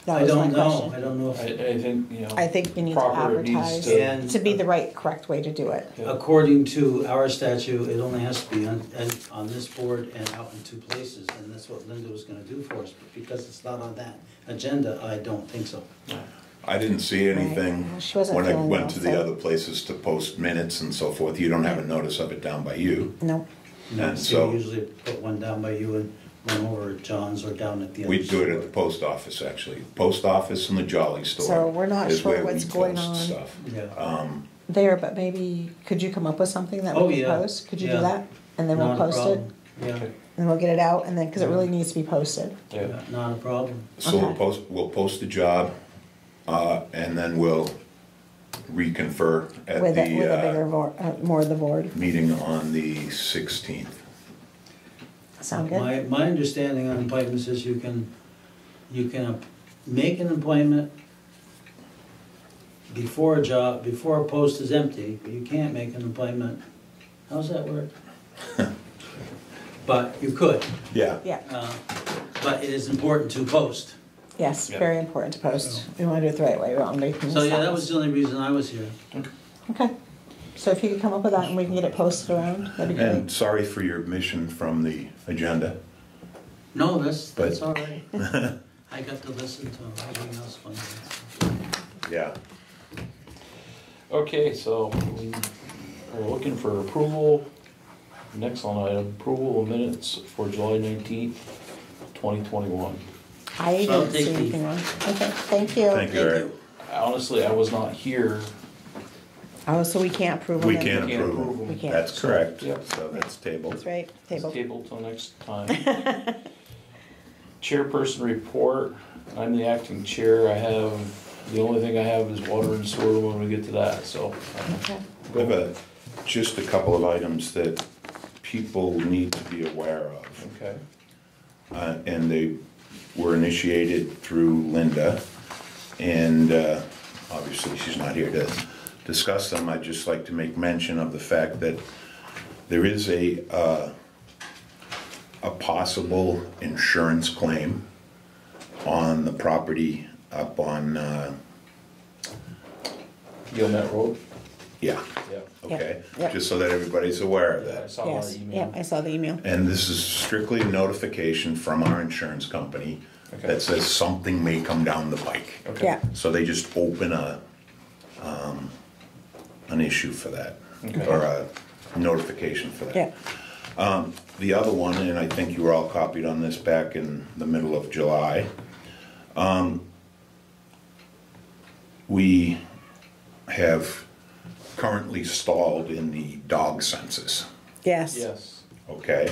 That I was my don't know, question. I don't know if, I think, you know. I think you need to proper, it needs advertise to- And- to be the right, correct way to do it. Yeah. according to our statute, it only has to be on this board and out in 2 places, and that's what Linda was gonna do for us, but because it's not on that agenda, I don't think so. I didn't see anything Right. She wasn't when I feeling went well, to the so- other places to post minutes and so forth. You don't have a notice of it down by you. No. No, And so so- we usually put one down by you and one over at John's or down at the other. We do it at the store. post office, actually. Post office and the Jolly Store. So we're not is sure where we what's going post on. stuff. Yeah. There, but maybe, could you come up with something that Oh, we can yeah. post? Could you Yeah. do that? And then we'll Not a post it, problem. Yeah, and we'll get it out, and then, because it really needs to be posted. Yeah. not a problem. So Okay. we'll post the job, and then we'll reconfer at With a bigger, the more of the board. meeting on the 16th. Sound good? My understanding on appointments is you can make an appointment before a post is empty, but you can't make an appointment. How's that work? But you could, Yeah. Yeah, but it is important to post. yes, Yeah. very important to post. We want to do it the right way, we don't make So yeah, that was the only reason I was here. Okay, so if you could come up with that and we can get it posted around, that'd be great. And sorry for your omission from the agenda. No, that's But- all right. I got to listen to everything else going on. Yeah. Okay, so we are looking for approval. Next on item, approval of minutes for July 19th, 2021. I So I'll didn't see take anything wrong. Okay, thank you. Thank you, Eric. Honestly, I was not here. Oh, so we can't approve them? We then? can't Can't approve approve them. We can't. That's correct. Yep. So that's tabled. That's right, It's table. tabled till next time. Chairperson report, I'm the acting chair. The only thing I have is water and sewer when we get to that, so. Okay. I have just a couple of items that people need to be aware of. Okay. And they were initiated through Linda, and obviously she's not here to discuss them. I'd just like to make mention of the fact that there is a possible insurance claim on the property up on, Gilmet Road? yeah, Yeah. okay? Yep. Just so that everybody's aware of I that. saw Yes, that yeah, email. I saw the email. And this is strictly a notification from our insurance company Okay. that says something may come down the pike. Okay. Yeah, So they just open an issue for that, Okay. or a notification for that. yeah, The other one, and I think you were all copied on this back in the middle of July, we have currently stalled in the dog census, yes. Yes. okay?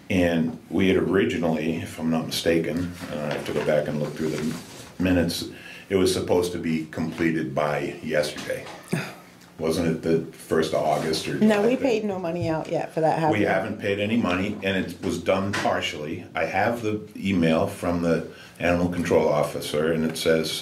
And we had originally, if I'm not mistaken, and I have to go back and look through the minutes, it was supposed to be completed by yesterday. Wasn't it the 1st of August or? No, we paid no money out yet for that. have We haven't paid any money, and it was done partially. I have the email from the animal control officer, and it says,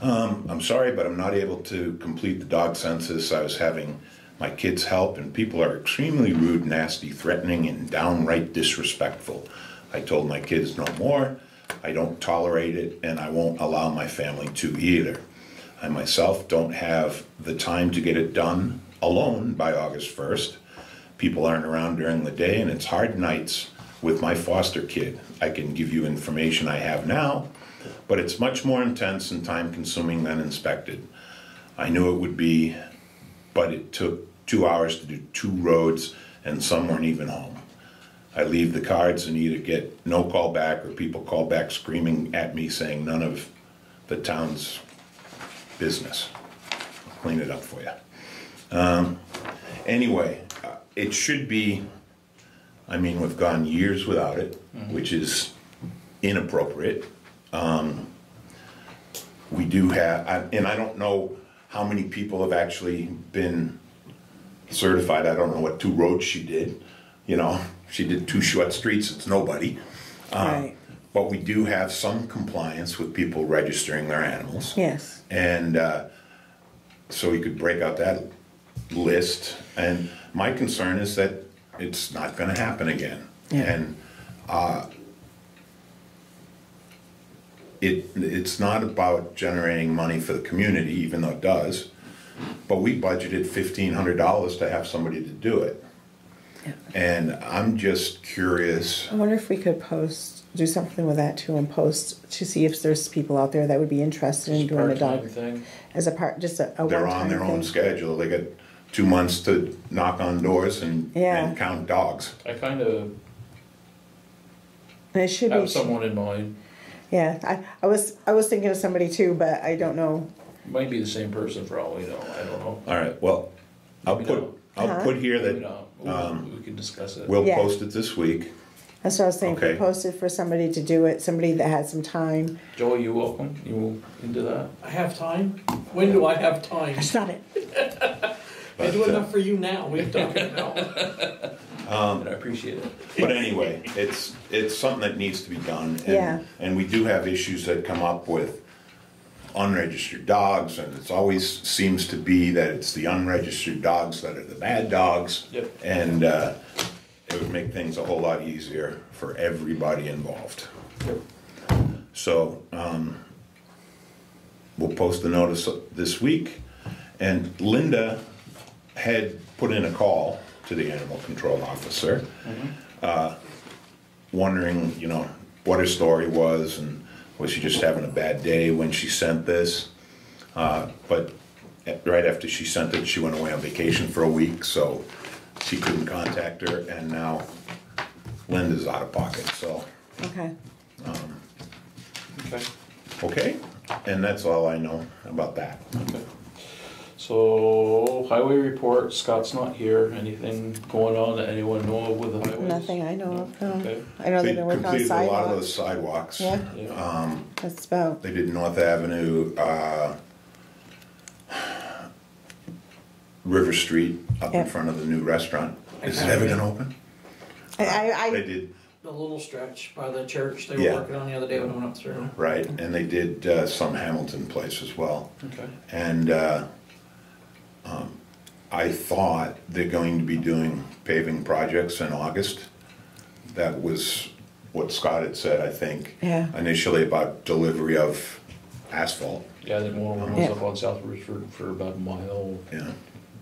I'm sorry, but I'm not able to complete the dog census. I was having my kids help, and people are extremely rude, nasty, threatening, and downright disrespectful. I told my kids no more. I don't tolerate it, and I won't allow my family to either. I myself don't have the time to get it done alone by August 1st. People aren't around during the day, and it's hard nights with my foster kid. I can give you information I have now, but it's much more intense and time-consuming than inspected. I knew it would be, but it took 2 hours to do 2 roads, and some weren't even home. I leave the cards and either get no call back, or people call back screaming at me saying none of the town's business. I'll clean it up for you. Anyway, it should be, I mean, we've gone years without it, which is inappropriate. We do have, and I don't know how many people have actually been certified. I don't know what 2 roads she did. You know, she did 2 short streets, it's nobody. Right, But we do have some compliance with people registering their animals. yes. And so we could break out that list. And my concern is that it's not gonna happen again. Yeah. And it's not about generating money for the community, even though it does, but we budgeted $1,500 to have somebody to do it. Yeah. And I'm just curious. I wonder if we could do something with that too, and post to see if there's people out there that would be interested in doing a Part-time dog thing. as a part, just a one-time They're on their own thing. schedule. They got 2 months to knock on doors and Yeah. count dogs. I kind of And it should have be, someone in mind. yeah, I was thinking of somebody too, but I don't know. Might be the same person for all we know. I don't know. All right, well, I'll Maybe put, not. I'll put here Maybe that not. We can discuss it. we'll Yeah. post it this week. That's what I was saying, if we Okay. posted for somebody to do it, somebody that had some time. Joe, you welcome? You into that? I have time? When do I have time? That's not it. I do But, enough for you now, we're talking about. And I appreciate it. But anyway, it's something that needs to be done. And- Yeah. And we do have issues that come up with unregistered dogs, and it's always seems to be that it's the unregistered dogs that are the bad dogs. Yep. And it would make things a whole lot easier for everybody involved. So, we'll post the notice this week, and Linda had put in a call to the animal control officer. wondering, you know, what her story was, and was she just having a bad day when she sent this? But right after she sent it, she went away on vacation for a week, so she couldn't contact her, and now Linda's out of pocket, so, Okay. Okay. okay? And that's all I know about that. Okay. So, highway report, Scott's not here, anything going on that anyone know of with the highways? Nothing I know of, no. Okay. I know they've been working on Completed a lot of those sidewalks. sidewalks. Yeah, Yeah. that's about, They did North Avenue, River Street, up in Yeah. front of the new restaurant. Is it ever gonna open? They I, did, The little stretch by the church they were Yeah. working on the other day when I went up through. right, and they did some Hamilton place as well. Okay. And I thought they're going to be doing paving projects in August. That was what Scott had said, I think, Yeah. initially about delivery of asphalt. Yeah, I think one of them was Yeah. up on South Richford for about a mile. Yeah.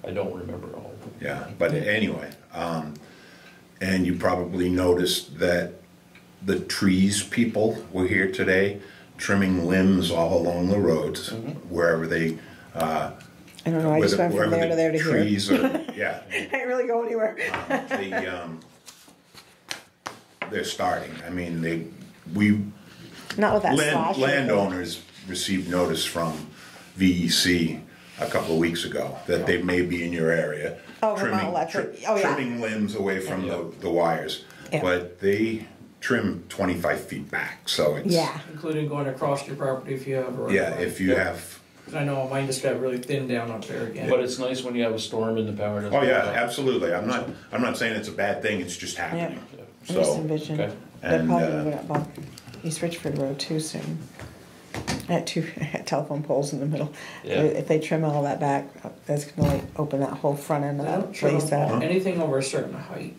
I don't remember all. Yeah, but anyway, and you probably noticed that the trees people were here today, trimming limbs all along the roads, wherever they, I don't know, I just went from wherever there to the there to here. trees are, yeah. I didn't really go anywhere. They're starting, I mean, Not with that slash. landowners received notice from VEC a couple of weeks ago that they may be in your area. Oh, Vermont Electric. Oh, yeah. Trimming limbs away from the wires. Yeah. But they trim 25 feet back, so it's. Yeah, Including going across your property if you have a right Yeah, of way. if you have, 'Cause I know mine just got really thinned down up there again. But it's nice when you have a storm and the power doesn't. oh yeah, go out. absolutely, I'm not saying it's a bad thing, it's just happening. Yeah. I just So, envision, okay. they're And, probably moving up on East Richford Road too soon. At two telephone poles in the middle. Yeah. If they trim all that back, that's gonna like open that whole front end of They that don't trim place them out. anything over a certain height.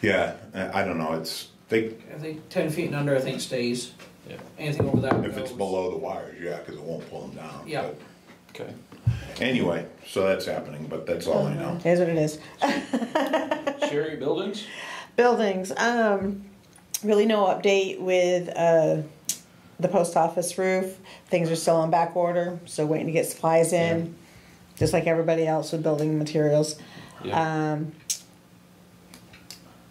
yeah, I don't know, they, I think 10 feet and under I think stays. Yeah. Anything over that if it's goes. below the wires, yeah, because it won't pull them down. Yeah. But Okay. anyway, so that's happening, but that's all I know. It is what it is. Sherry buildings? Buildings, really no update with, the post office roof. Things are still on back order, so waiting to get supplies in, just like everybody else with building materials. Yeah.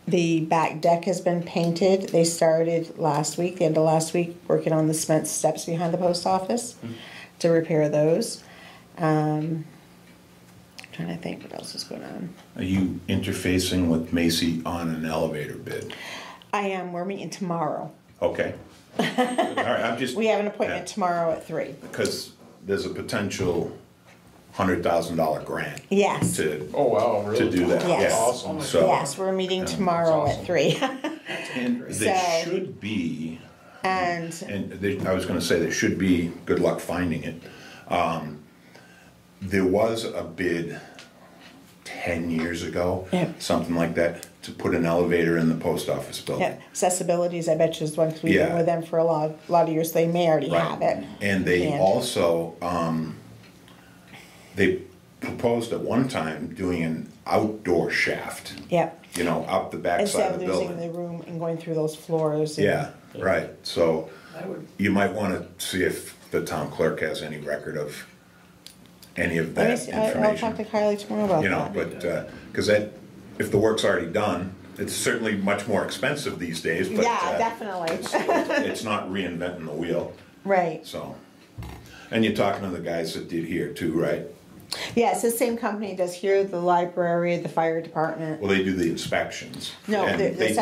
The back deck has been painted. They started last week, the end of last week, working on the cement steps behind the post office to repair those. Trying to think what else is going on. Are you interfacing with Macy on an elevator bid? I am, we're meeting tomorrow. Okay. All right, I'm just. We have an appointment Yeah. tomorrow at 3. Because there's a potential $100,000 grant Yes. to Oh, wow, really? do that. Yes. Yeah. Awesome. So Yes, we're meeting tomorrow That's at 3. and there So- should be, And I was going to say there should be. Good luck finding it. There was a bid 10 years ago, Yeah. something like that, to put an elevator in the post office building. yeah, accessibilities, I bet you is one, because we've been Yeah. with them for a lot of years. They may already Right. have it. And they And- also, they proposed at one time doing an outdoor shaft, Yep. you know, up the backside Instead of the of losing the building. room and going through those floors. and- Yeah, right, so I would, you might wanna see if the town clerk has any record of any of Let me that see, I'll talk to information. Kylie tomorrow about You know, that. but, cause that, if the work's already done, it's certainly much more expensive these days, but. Yeah, definitely. It's not reinventing the wheel, Right. so. And you're talking to the guys that did here too, right? Yeah, it's the same company does here, the library, the fire department. Well, they do the inspections. No, and they do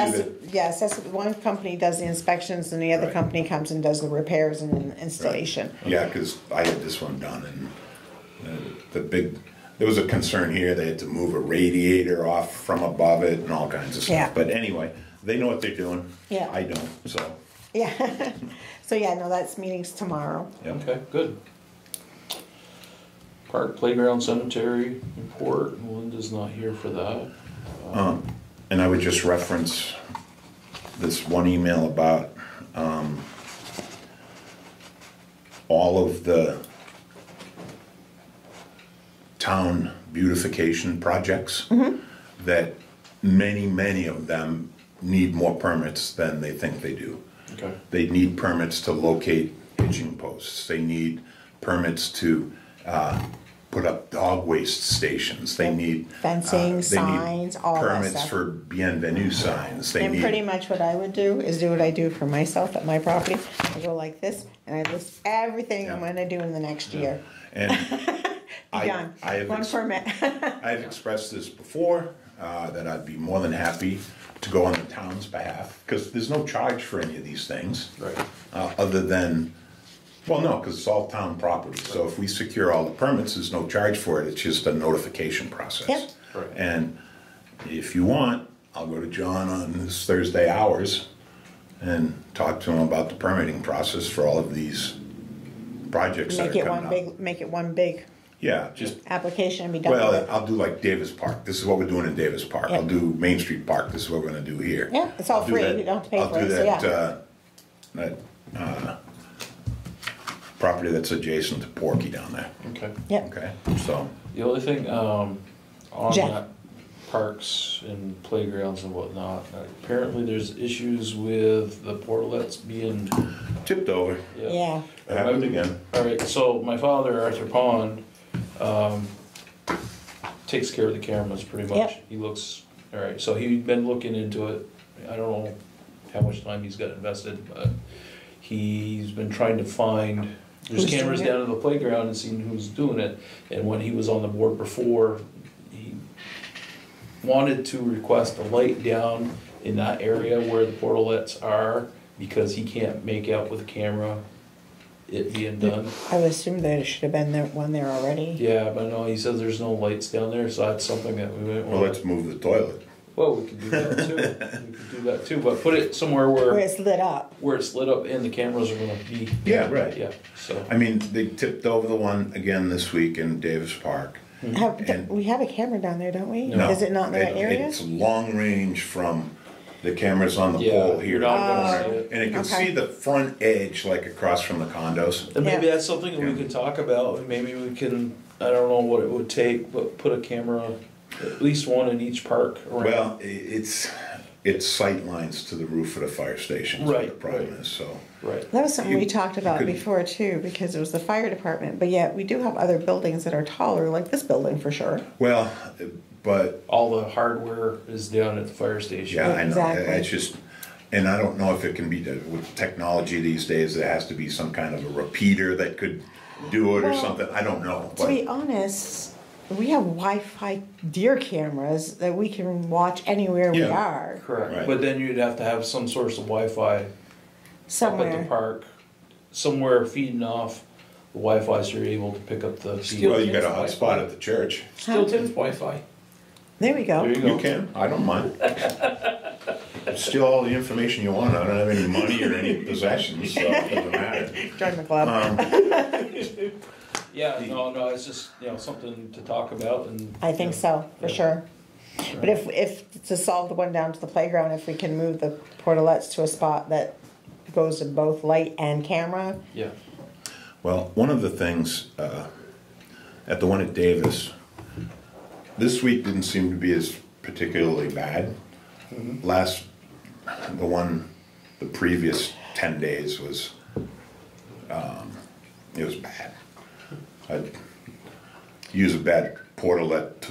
one company does the inspections and the other Right. company comes and does the repairs and installation. Yeah, because I had this one done, and there was a concern here, they had to move a radiator off from above it and all kinds of Yeah. stuff. But anyway, they know what they're doing. Yeah. I don't, so, Yeah. So yeah, no, that's meetings tomorrow. yeah. Okay, good. Park, playground, cemetery, report, Linda's not here for that. And I would just reference this one email about all of the town beautification projects that many of them need more permits than they think they do. Okay. They need permits to locate hitching posts. They need permits to put up dog waste stations. They need Fencing, signs, all that permits stuff. for bienvenue signs. They And need pretty much what I would do is do what I do for myself at my property. I go like this, and I list everything I'm Yeah. gonna do in the next year. and Be done. I have One permit. I've expressed this before, that I'd be more than happy to go on the town's behalf, because there's no charge for any of these things. Right. Other than, well, no, because it's all town property, so if we secure all the permits, there's no charge for it, it's just a notification process. Yep. Right. And if you want, I'll go to John on his Thursday hours and talk to him about the permitting process for all of these projects that Make are it coming one up. big, make it one big Yeah, just, application and be done with well, it. I'll do like Davis Park, this is what we're doing in Davis Park. I'll Yeah. do Main Street Park, this is what we're gonna do here. Yeah, it's all I'll do free. that- You don't have to pay I'll for do it, so that, yeah. that property that's adjacent to Porky down there, Okay. Yep. okay? So, The only thing, on Jeff. that, parks and playgrounds and whatnot, apparently there's issues with the portalets being, tipped over, Yeah, happened again. Alright, so my father, Arthur Pond, takes care of the cameras pretty much. Yep. He looks, alright, so he'd been looking into it, I don't know how much time he's got invested, but he's been trying to find, there's Who's doing cameras it? down at the playground and seeing who's doing it. And when he was on the board before, he wanted to request a light down in that area where the portalets are, because he can't make out with a camera it being done. I would assume there should have been one there already. Yeah, but no, he says there's no lights down there, so that's something that we might Well, want. let's move the toilet. Well, we could do that too, we could do that too, but put it somewhere Where where it's lit up. it's lit up and the cameras are gonna be. Yeah, right. Yeah, so. I mean, they tipped over the one again this week in Davis Park. And- We have a camera down there, don't we? No, Is it not in that area? It's long range from the cameras on the Yeah, pole here. you're not gonna see it. And it can Okay. see the front edge, like across from the condos. And maybe Yeah. that's something that we could talk about, and maybe we can, I don't know what it would take, but put a camera, at least one in each park around. Well, it's sight lines to the roof of the fire station. is what Right, The problem right. is, so. Right, That was something we You talked about could- before too, because it was the fire department, but yet we do have other buildings that are taller, like this building for sure. Well, but, all the hardware is down at the fire station. yeah, I know, Exactly. it's just, and I don't know if it can be, with technology these days, there has to be some kind of a repeater that could do it or Well, something, I don't know. To be honest, we have Wi-Fi deer cameras that we can watch anywhere we Yeah. are, Correct, Right. but then you'd have to have some source of Wi-Fi up at the somewhere. park, somewhere feeding off the Wi-Fi so you're able to pick up the feed. Well, you got a hotspot at the church. Still Tim's Wi-Fi. There we go. There you You go. can, I don't mind. Steal all the information you want, I don't have any money or any possessions, so it doesn't matter. Join the club. Yeah, no, it's just, something to talk about and. I think so, for Yeah. sure. But if, to solve the one down to the playground, if we can move the portalets to a spot that goes to both light and camera, Yeah, Well, one of the things, at the one at Davis, this week didn't seem to be as particularly bad. The previous 10 days was, it was bad. I'd use a bad portalet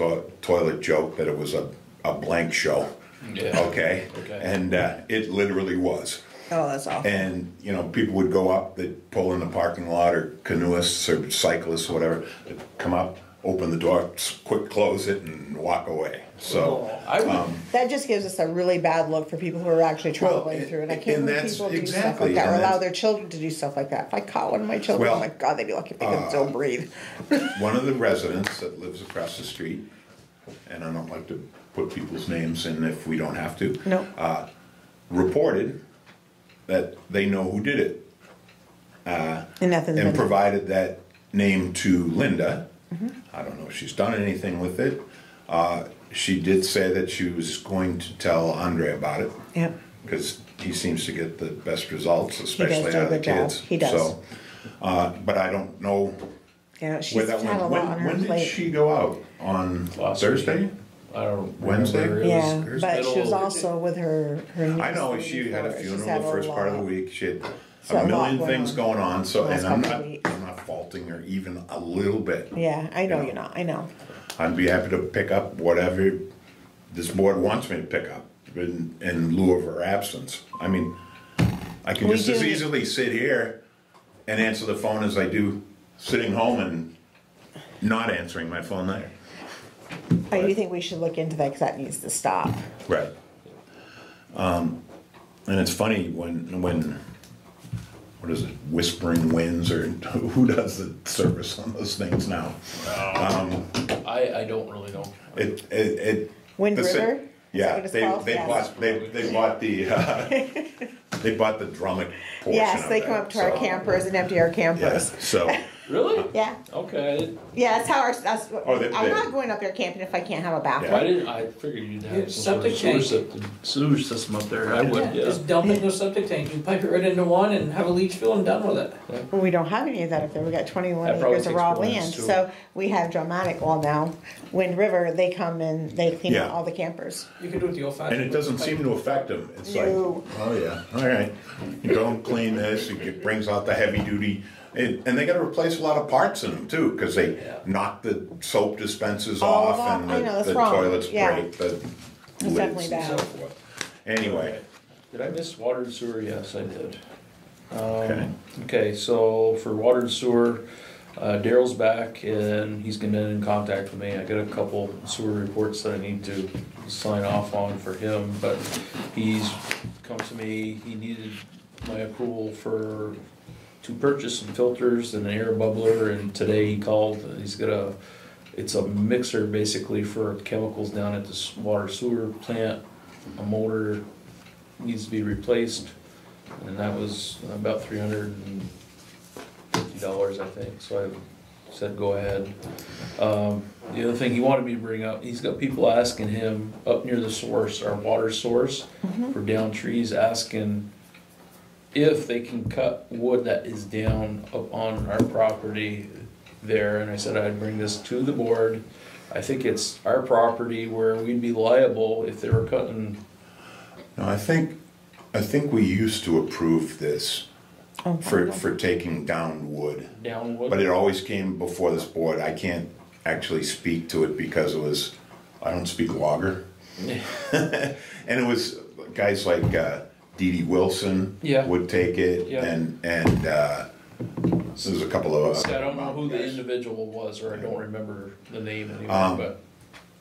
toilet joke that it was a blank show, yeah. okay? Okay. And it literally was. oh, that's awful. And, people would go up, they'd pull in the parking lot, or canoeists or cyclists or whatever, they'd come up, open the door, quick close it, and walk away. So, I would, That just gives us a really bad look for people who are actually traveling Well, through it. I and can't believe that's people do stuff exactly, like that, or and allow that's- their children to do stuff like that. If I caught one of my children, Well, oh my God, they'd be lucky if they could still breathe. one of the residents that lives across the street, and I don't like to put people's names in if we don't have to. No. Reported that they know who did it. And nothing's And been provided that name to Linda. I don't know if she's done anything with it. She did say that she was going to tell Andre about it, Yep. because he seems to get the best results, does especially do a out of the good job. kids. He does. So, but I don't know Yeah, she's where had that a went. lot on her When did plate. she go out? On Last Thursday? week. I don't Wednesday? remember. It Yeah, was but she was middle- also with her niece. I know the she week had a before. She's funeral had the a first part of the lot. week. She had So a a lot million going things on going on. So, last and couple of weeks. I'm not faulting her even a little bit. Yeah, I know You know. you're not, I know. I'd be happy to pick up whatever this board wants me to pick up in lieu of her absence. I mean, I can We just as do- easily sit here and answer the phone as I do sitting home and not answering my phone there. I do think we should look into that, because that needs to stop. Right. And it's funny when what is it, Whispering Winds, or who does the service on those things now? I don't really know. It Wind the River? Is that Yeah, what it's they called? they Yes. bought they bought the they bought the Drummond portion Yes, of they it, come up to our so, campers and empty our Yeah, campers. so Really? Yeah, Okay. yeah, that's how our, that's, Oh, I'm not going up there camping if I can't have a bathroom. I didn't. I figured you'd have It's some sort of septic sewage system up there. I would. Yeah. Just dump it into a septic tank, you pipe it right into one and have a leach field and done with it. Well, we don't have any of that up there. We got 21 That probably acres of takes raw plans, land. too. So we have dramatic, well now, Wind River, they come and they clean out Yeah. all the campers. You can do it the old fashioned. and it doesn't seem to affect them. It's No. like, oh yeah, all right, you don't clean this. It brings out the heavy duty, and they got to replace a lot of parts in them too, because they knock the soap dispensers All off, off. and I know, that's the wrong. toilets Yeah. break, the lids definitely and so bad. forth. Anyway, Did I miss water and sewer? Yes, I did. Okay. Okay, so for water and sewer, Daryl's back and he's gonna get in contact with me. I got a couple sewer reports that I need to sign off on for him, but he's come to me, he needed my approval to purchase some filters and an air bubbler, and today he called, he's got it's a mixer basically for chemicals down at this water sewer plant. A motor needs to be replaced, and that was about $350, I think, so I said go ahead. The other thing he wanted me to bring up, he's got people asking him up near the source, our water source, for down trees, asking if they can cut wood that is down up on our property there, and I said I'd bring this to the board. I think it's our property where we'd be liable if they were cutting. no, I think we used to approve this Oh, for taking down wood. Down wood. But it always came before this board. I can't actually speak to it because I don't speak logger. And it was guys like Dee Dee Wilson Yeah. would take it, Yeah. and there's a couple of See, I don't know who the guys. individual was, or I don't remember the name anyway, but,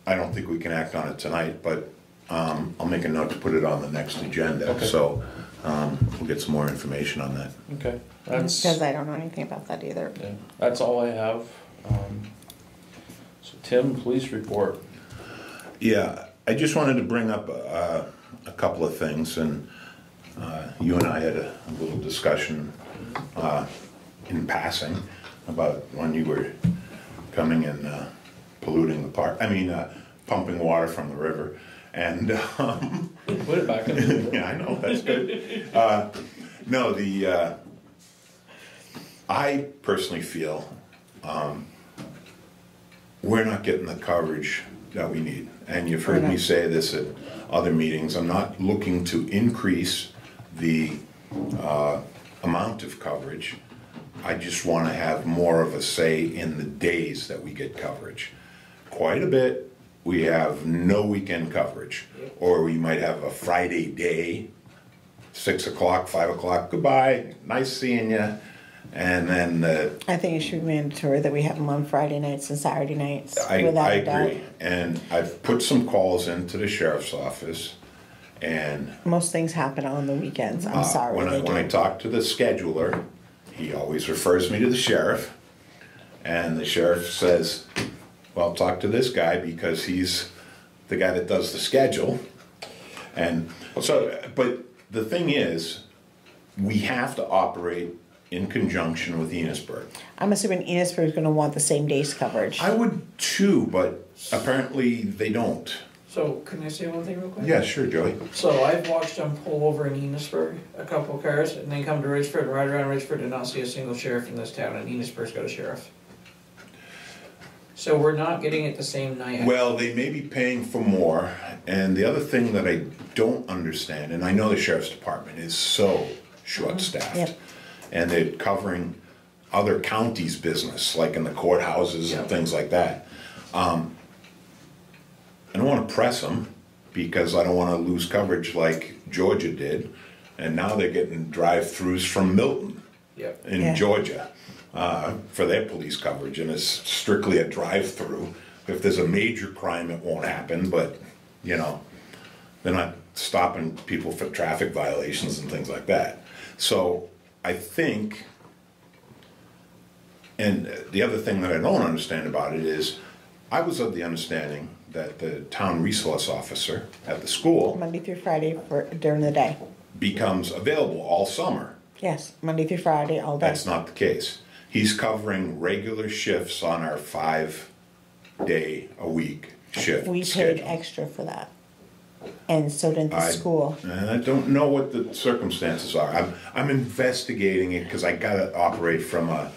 I don't think we can act on it tonight, but I'll make a note to put it on the next agenda, Okay. so we'll get some more information on that. okay, that's, Because I don't know anything about that either. yeah, that's all I have. So Tim, police report. Yeah, I just wanted to bring up a couple of things, and you and I had a little discussion in passing about when you were coming and polluting the park, pumping water from the river, and Put it back in the yeah, I know, that's good. No, I personally feel we're not getting the coverage that we need. And you've heard me say this at other meetings. I'm not looking to increase the amount of coverage. I just want to have more of a say in the days that we get coverage. Quite a bit, we have no weekend coverage. Or we might have a Friday day, 6 o'clock, 5 o'clock, goodbye, nice seeing you. And then I think it should be mandatory that we have them on Friday nights and Saturday nights. I without a doubt. agree. And I've put some calls into the sheriff's office, and Most things happen on the weekends. I'm sorry. when they I do. talk to the scheduler, he always refers me to the sheriff, and the sheriff says, well, talk to this guy because he's the guy that does the schedule. And so, but the thing is, we have to operate in conjunction with Enosburg. I'm assuming Enosburg is going to want the same day's coverage. I would too, but apparently they don't. So, can I say one thing real quick? Yeah, sure, Joey. So I've watched them pull over in Enosburg, a couple of cars, and then come to Richford and ride around Richford and not see a single sheriff in this town, and Enosburg's got a sheriff. So we're not getting it the same night. Well, they may be paying for more, and the other thing that I don't understand, and I know the sheriff's department is so short-staffed, Yep. and they're covering other counties' business, like in the courthouses and things like that. I don't wanna press them, because I don't wanna lose coverage like Georgia did, and now they're getting drive-throughs from Milton Yep. in Yeah. Georgia for their police coverage, and it's strictly a drive-through. If there's a major crime, it won't happen, but, you know, they're not stopping people for traffic violations and things like that. So I think, and the other thing that I don't understand about it is, I was of the understanding that the town resource officer at the school Monday through Friday during the day. becomes available all summer. Yes, Monday through Friday, all day. That's not the case. He's covering regular shifts on our 5-day-a-week shift We paid schedule. extra for that. And so did the I- school. And I don't know what the circumstances are. I'm investigating it because I gotta operate from a,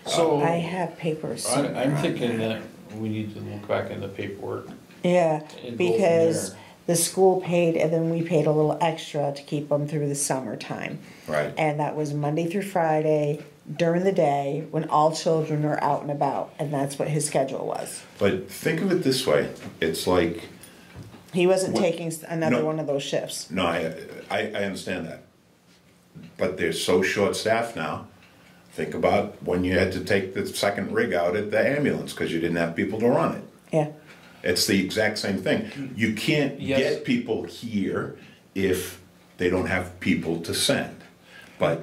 So, I have papers. somewhere I'm on thinking that. that we need to look back in the paperwork. Yeah, and go from because there. the school paid and then we paid a little extra to keep them through the summertime. right. And that was Monday through Friday during the day when all children are out and about. And that's what his schedule was. But think of it this way, it's like, He wasn't What- taking another No. one of those shifts. no, I understand that. But they're so short-staffed now. Think about when you had to take the second rig out at the ambulance because you didn't have people to run it. Yeah, It's the exact same thing. You can't Yes. get people here if they don't have people to send. But,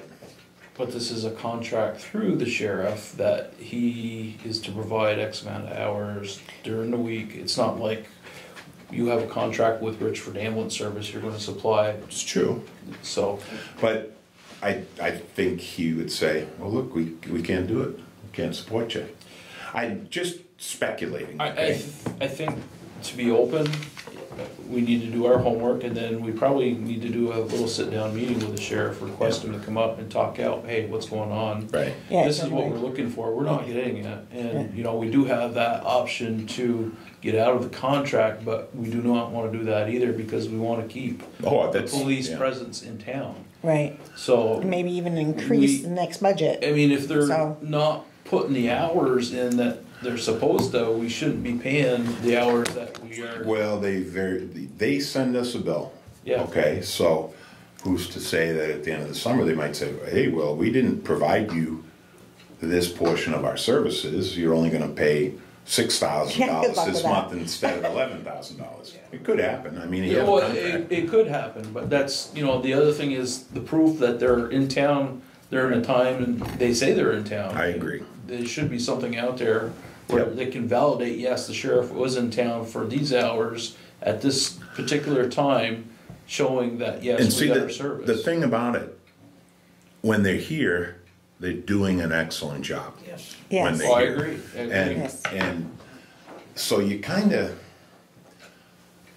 But this is a contract through the sheriff that he is to provide X amount of hours during the week. It's not like you have a contract with Richford Ambulance Service, you're gonna supply, it's true. so. But I think he would say, well, look, we can't do it. We can't support you. I'm just speculating. okay? I think to be open, we need to do our homework, and then we probably need to do a little sit-down meeting with the sheriff, request him to come up and talk out, hey, what's going on? Right. Yeah, This is what we're definitely. looking for, we're not getting it, and, you know, we do have that option to get out of the contract, but we do not wanna do that either, because we wanna keep Oh, the that's. police yeah. presence in town. right. So, And maybe even increase We- the next budget. I mean, if they're So- not putting the hours in that they're supposed to, we shouldn't be paying the hours that we are. Well, they send us a bill. Yeah. Okay, so who's to say that at the end of the summer, they might say, hey, well, we didn't provide you this portion of our services, you're only gonna pay $6,000 Yeah, good luck this with that. month instead of $11,000. It could happen, I mean, he Yeah, has a well, contract. it could happen, but that's, you know, the other thing is the proof that they're in town during a time and they say they're in town. I agree. There should be something out there where Yep. they can validate, yes, the sheriff was in town for these hours at this particular time, showing that, And yes, see, we got our the service. thing about it, when they're here, they're doing an excellent job. Yes. When Yes. they Oh, I hear. agree. And, Yes. and so you kinda,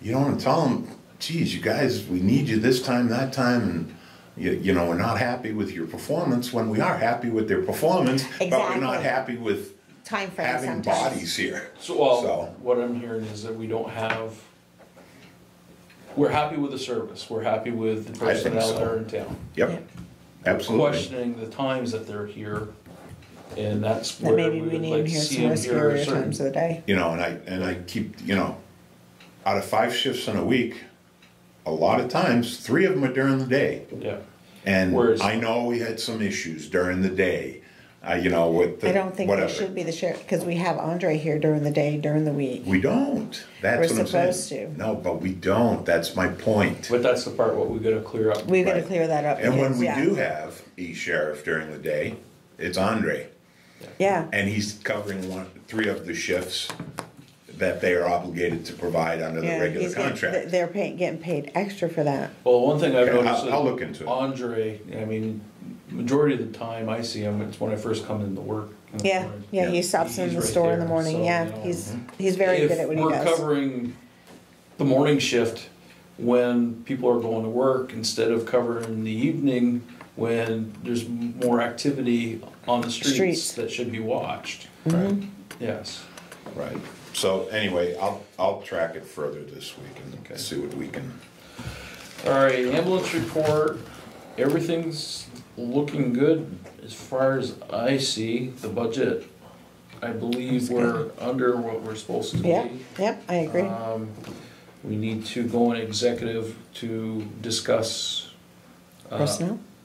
you don't wanna tell them, geez, you guys, we need you this time, that time, and you know, we're not happy with your performance, when we are happy with their performance, but we're not Exactly. happy with Time frame having sometimes. bodies here. So, well, So- what I'm hearing is that we don't have, we're happy with the service, we're happy with the I think personnel so. that are in town. Yep, absolutely. Questioning the times that they're here, and that's That where we maybe we would need like him to here see some them more here at a scarier certain. times of the day. You know, and I keep, you know, out of 5 shifts in a week, a lot of times, 3 of them are during the day. Yeah, And Whereas- I know we had some issues during the day, you know, with the, I don't think whatever. they should be the sheriff, because we have Andre here during the day, during the week. We don't. That's We're what I'm saying. supposed to. No, but we don't. That's my point. but that's the part what we gotta clear up. We've gotta Right. clear that up. And when because, we yeah. do have a sheriff during the day, it's Andre. Yeah, And he's covering 3 of the shifts that they are obligated to provide under the yeah, regular he's getting, contract. they're getting paid extra for that. Well, one thing I've Okay, noticed. I'll look into it. Andre, I mean, majority of the time I see him, it's when I first come into work. in the Yeah, morning. yeah, Yeah. he stops in He's the right store in the there, morning, so, yeah, you know. he's very good at what he If we're does. covering the morning shift when people are going to work, instead of covering the evening when there's more activity on the streets Streets. that should be watched. Mhm. Yes. Right. So anyway, I'll track it further this week Okay. and see what we can. All right, ambulance report, everything's looking good as far as I see. The budget, I believe we're under what we're supposed to be. Yep, I agree. We need to go in executive to discuss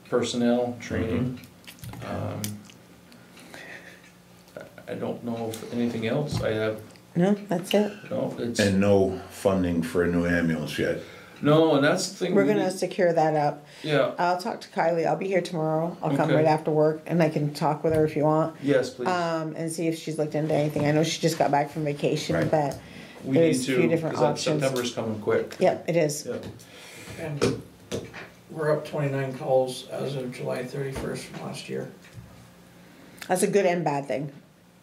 personnel training. I don't know if anything else I have. No, that's it. No, it's And no funding for a new ambulance yet. no, and that's the thing. We're we gonna need- secure that up. Yeah. I'll talk to Kylie. I'll be here tomorrow. I'll come Okay. right after work and I can talk with her if you want. Yes, please. And see if she's looked into anything. I know she just got back from vacation, Right. but We need there's a few to, different because options. September's coming quick. Yep, it is. Yeah. And we're up 29 calls as of July 31st from last year. That's a good and bad thing.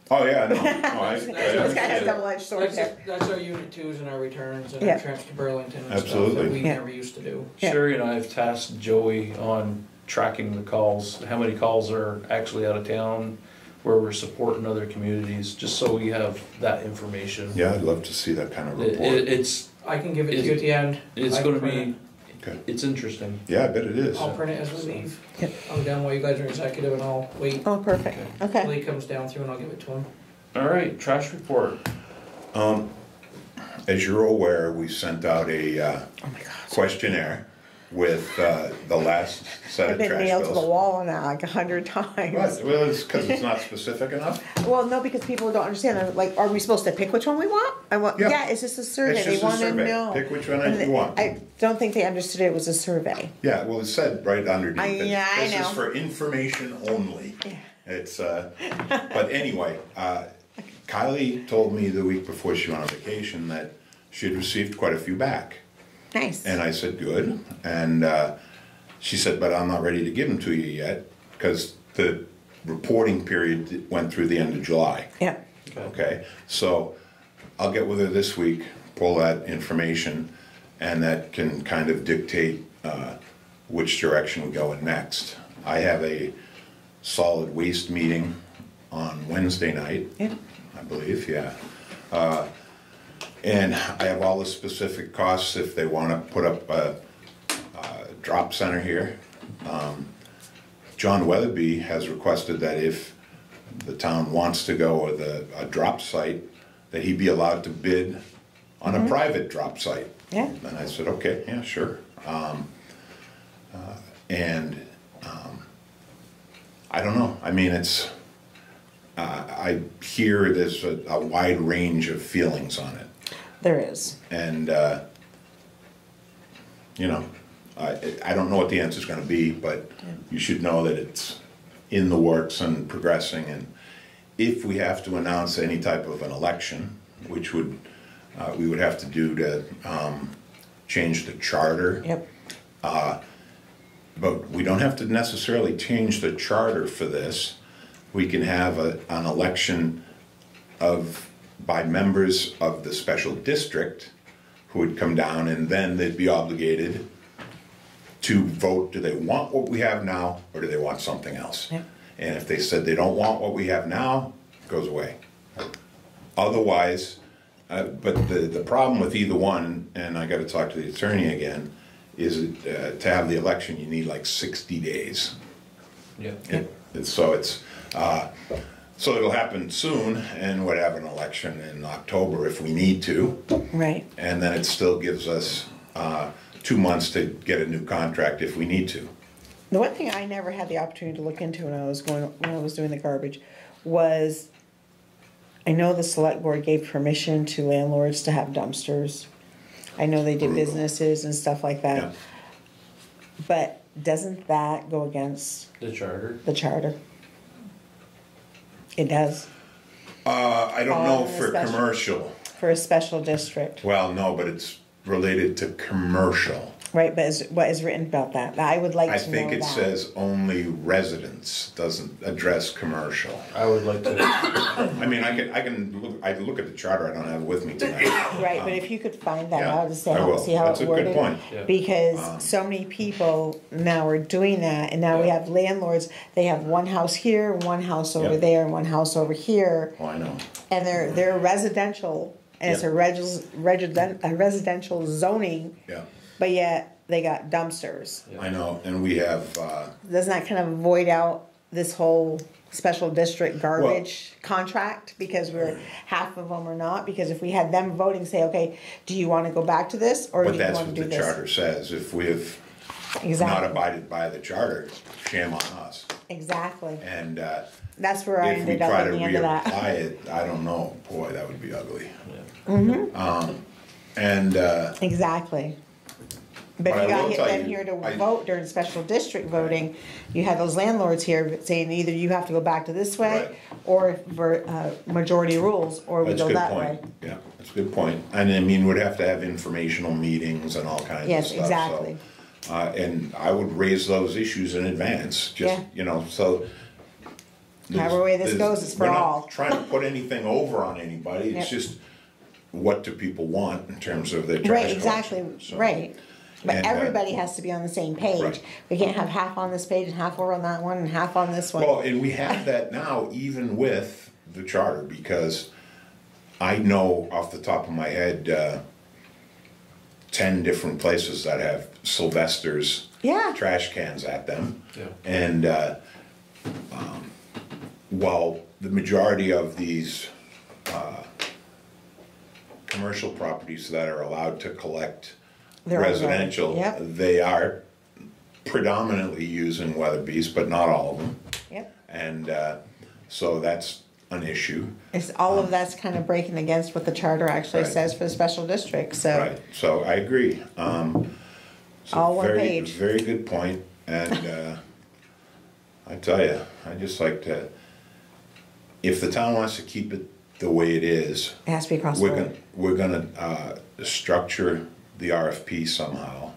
Oh, yeah, no, I This guy has understand. double-edged sword That's, there. that's our unit twos and our returns and Yeah. our trips to Burlington and stuff Absolutely. that we Yeah. never used to do. Yeah. Sherry and I have tasked Joey on tracking the calls, how many calls are actually out of town, where we're supporting other communities, just so we have that information. Yeah, I'd love to see that kind of It- report. It's, I can give it to you at the end. it's I gonna can print be, Okay. it's interesting. Yeah, I bet it is. it. I'll print it as we leave. Yep. I'll go down while you guys are executive and I'll wait Oh, perfect. till Okay. he comes down through and I'll give it to him. All right, trash report. As you're aware, we sent out a Oh my God. questionnaire with the last set I've of been trash nailed to the bills. wall on that like 100 times. What? Well, it's because it's not specific enough. Well, no, because people don't understand. I'm like, are we supposed to pick which one we want? Yeah. Yeah, it's just a survey. It's They just a want to survey. know. Pick which one And you want. I don't think they understood it was a survey. Yeah, well, it said right underneath it. Yeah, I This is know. for information only. Yeah. It's, but anyway, Kylie told me the week before she went on vacation that she had received quite a few back. Nice. And I said, good. And she said, but I'm not ready to give them to you yet because the reporting period went through the end of July. Yeah. Okay, so I'll get with her this week, pull that information, and that can kind of dictate which direction we go in next. I have a solid waste meeting on Wednesday night, Yeah. I believe, yeah. And I have all the specific costs if they want to put up a drop center here. John Weatherby has requested that if the town wants to go with a drop site, that he be allowed to bid on a private drop site. Yeah. And I said, okay, yeah, sure. I don't know, I mean, it's, I hear there's a wide range of feelings on it. There is. And, you know, I don't know what the answer's gonna be, but you should know that it's in the works and progressing. And if we have to announce any type of an election, which would, we would have to do to change the charter. Yep. But we don't have to necessarily change the charter for this. We can have an election by members of the special district who would come down, and then they'd be obligated to vote, do they want what we have now, or do they want something else? Yep. And if they said they don't want what we have now, it goes away. Otherwise, but the problem with either one, and I gotta talk to the attorney again, is to have the election, you need like 60 days. Yeah. So it's, so it'll happen soon, and we'd have an election in October if we need to. Right. And then it still gives us 2 months to get a new contract if we need to. The one thing I never had the opportunity to look into when I was doing the garbage was, I know the select board gave permission to landlords to have dumpsters. I know they did businesses and stuff like that. Yeah. But doesn't that go against The charter. the charter? It does, I don't know Oh, for special. commercial. for a special district. Well, no, but it's related to commercial. Right, but what is written about that? I would like I to know think it that. says only residence, doesn't address commercial. I would like to, I mean, I look at the charter, I don't have it with me tonight. Right, but if you could find that Yeah, out to say I will. see how That's it a good worded. point. Yeah. Because so many people now are doing that, and now we Yeah. have landlords, they have one house here, one house over Yeah. there, and one house over here, Oh, I know. and they're residential, and it's Yeah. a residential zoning, Yeah, but yet they got dumpsters. I know, and we have, Doesn't that kind of void out this whole special district garbage contract? Because half of them are not, because if we had them voting, say, okay, do you wanna go back to this, or do but you that's wanna what do the this? charter says. If we have not Exactly, abided by the charter, shame on us. exactly. And That's where I if we ended up try at to the end of that. reapply it, I don't know, boy, that would be ugly. yeah. And, Exactly. But But if you I got will tell them you, here to I- vote during special district voting, you had those landlords here saying either you have to go back to this way, Right. or for majority rules, or we that's a go good that way. point. Yeah, that's a good point. And I mean, we'd have to have informational meetings and all kinds of Yes, stuff. so, exactly. And I would raise those issues in advance, just, Yeah. so. However way this goes, it's for we're not all. trying to put anything over on anybody, it's Yep. just what do people want in terms of their trash Right, collection. exactly, So, right. But and, everybody has to be on the same page. Right. We can't have half on this page and half over on that one and half on this one. Well, and we have that now even with the charter, because I know off the top of my head, 10 different places that have Sylvester's Yeah. trash cans at them. Yeah. And while the majority of these commercial properties that are allowed to collect They're all residential, Yep. they are predominantly using Weatherby's, but not all of them. Yep. And so that's an issue. It's all of that's kind of breaking against what the charter actually Right. says for the special district, so. Right, so I agree. It's a All one very- page. Very good point, and I tell you, I just like to, if the town wants to keep it the way it is, It has to be across the board. we're gonna structure the RFP somehow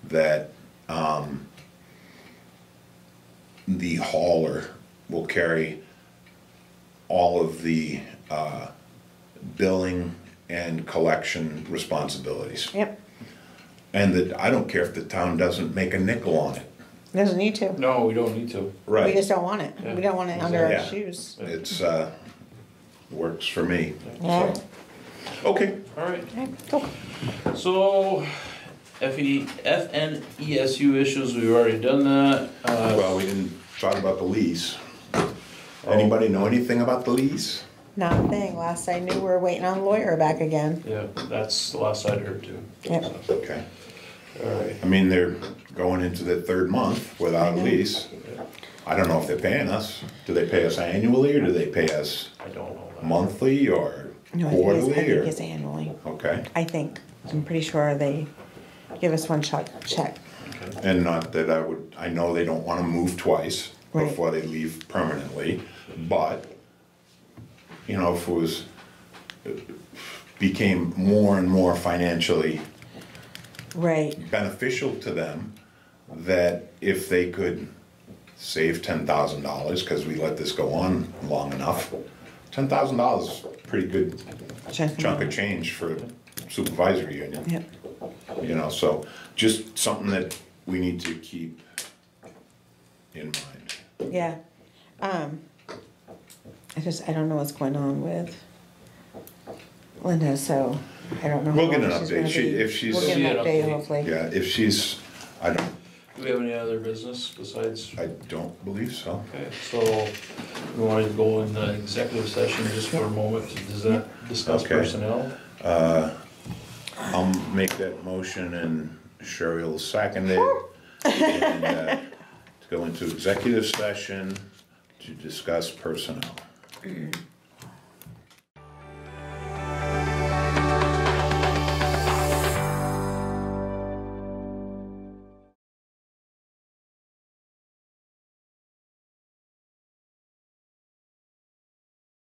that the hauler will carry all of the billing and collection responsibilities. Yep, And that, I don't care if the town doesn't make a nickel on it. doesn't need to. No, we don't need to. We just don't want it. Yeah. We don't want it under our Yeah. shoes. It's, works for me. Yeah. So, okay, All right, Okay, cool. so FNESU issues, we've already done that. well, we didn't talk about the lease. Anybody know anything about the lease? Not a thing. Last I knew, we were waiting on a lawyer back again. Yeah, that's the last I'd heard too. Yep. Okay. All right. I mean, they're going into the third month without a lease. Yeah, I don't know if they're paying us. Do they pay us annually, or do they pay us I don't know that. monthly, or No, I think quarterly, it's or? annually. Okay, I think. I'm pretty sure they give us one check. Okay. and not that I know they don't wanna move twice Right. before they leave permanently, but, you know, if it became more and more financially Right. beneficial to them, that if they could save $10,000, because we let this go on long enough, $10,000 is a pretty good chunk of change for a supervisory union. Yep. You know, so just something that we need to keep in mind. Yeah. I don't know what's going on with Linda, so I don't know. We'll how get long an she's update. gonna be. If she's- We'll get We'll an get an update, update. hopefully. Yeah, if she's, I Do we have any other business besides? don't believe so. Okay, so we wanted to go in the executive session just for a moment. Does that discuss Okay. personnel? I'll make that motion and Sherry will second it. And, to go into executive session to discuss personnel.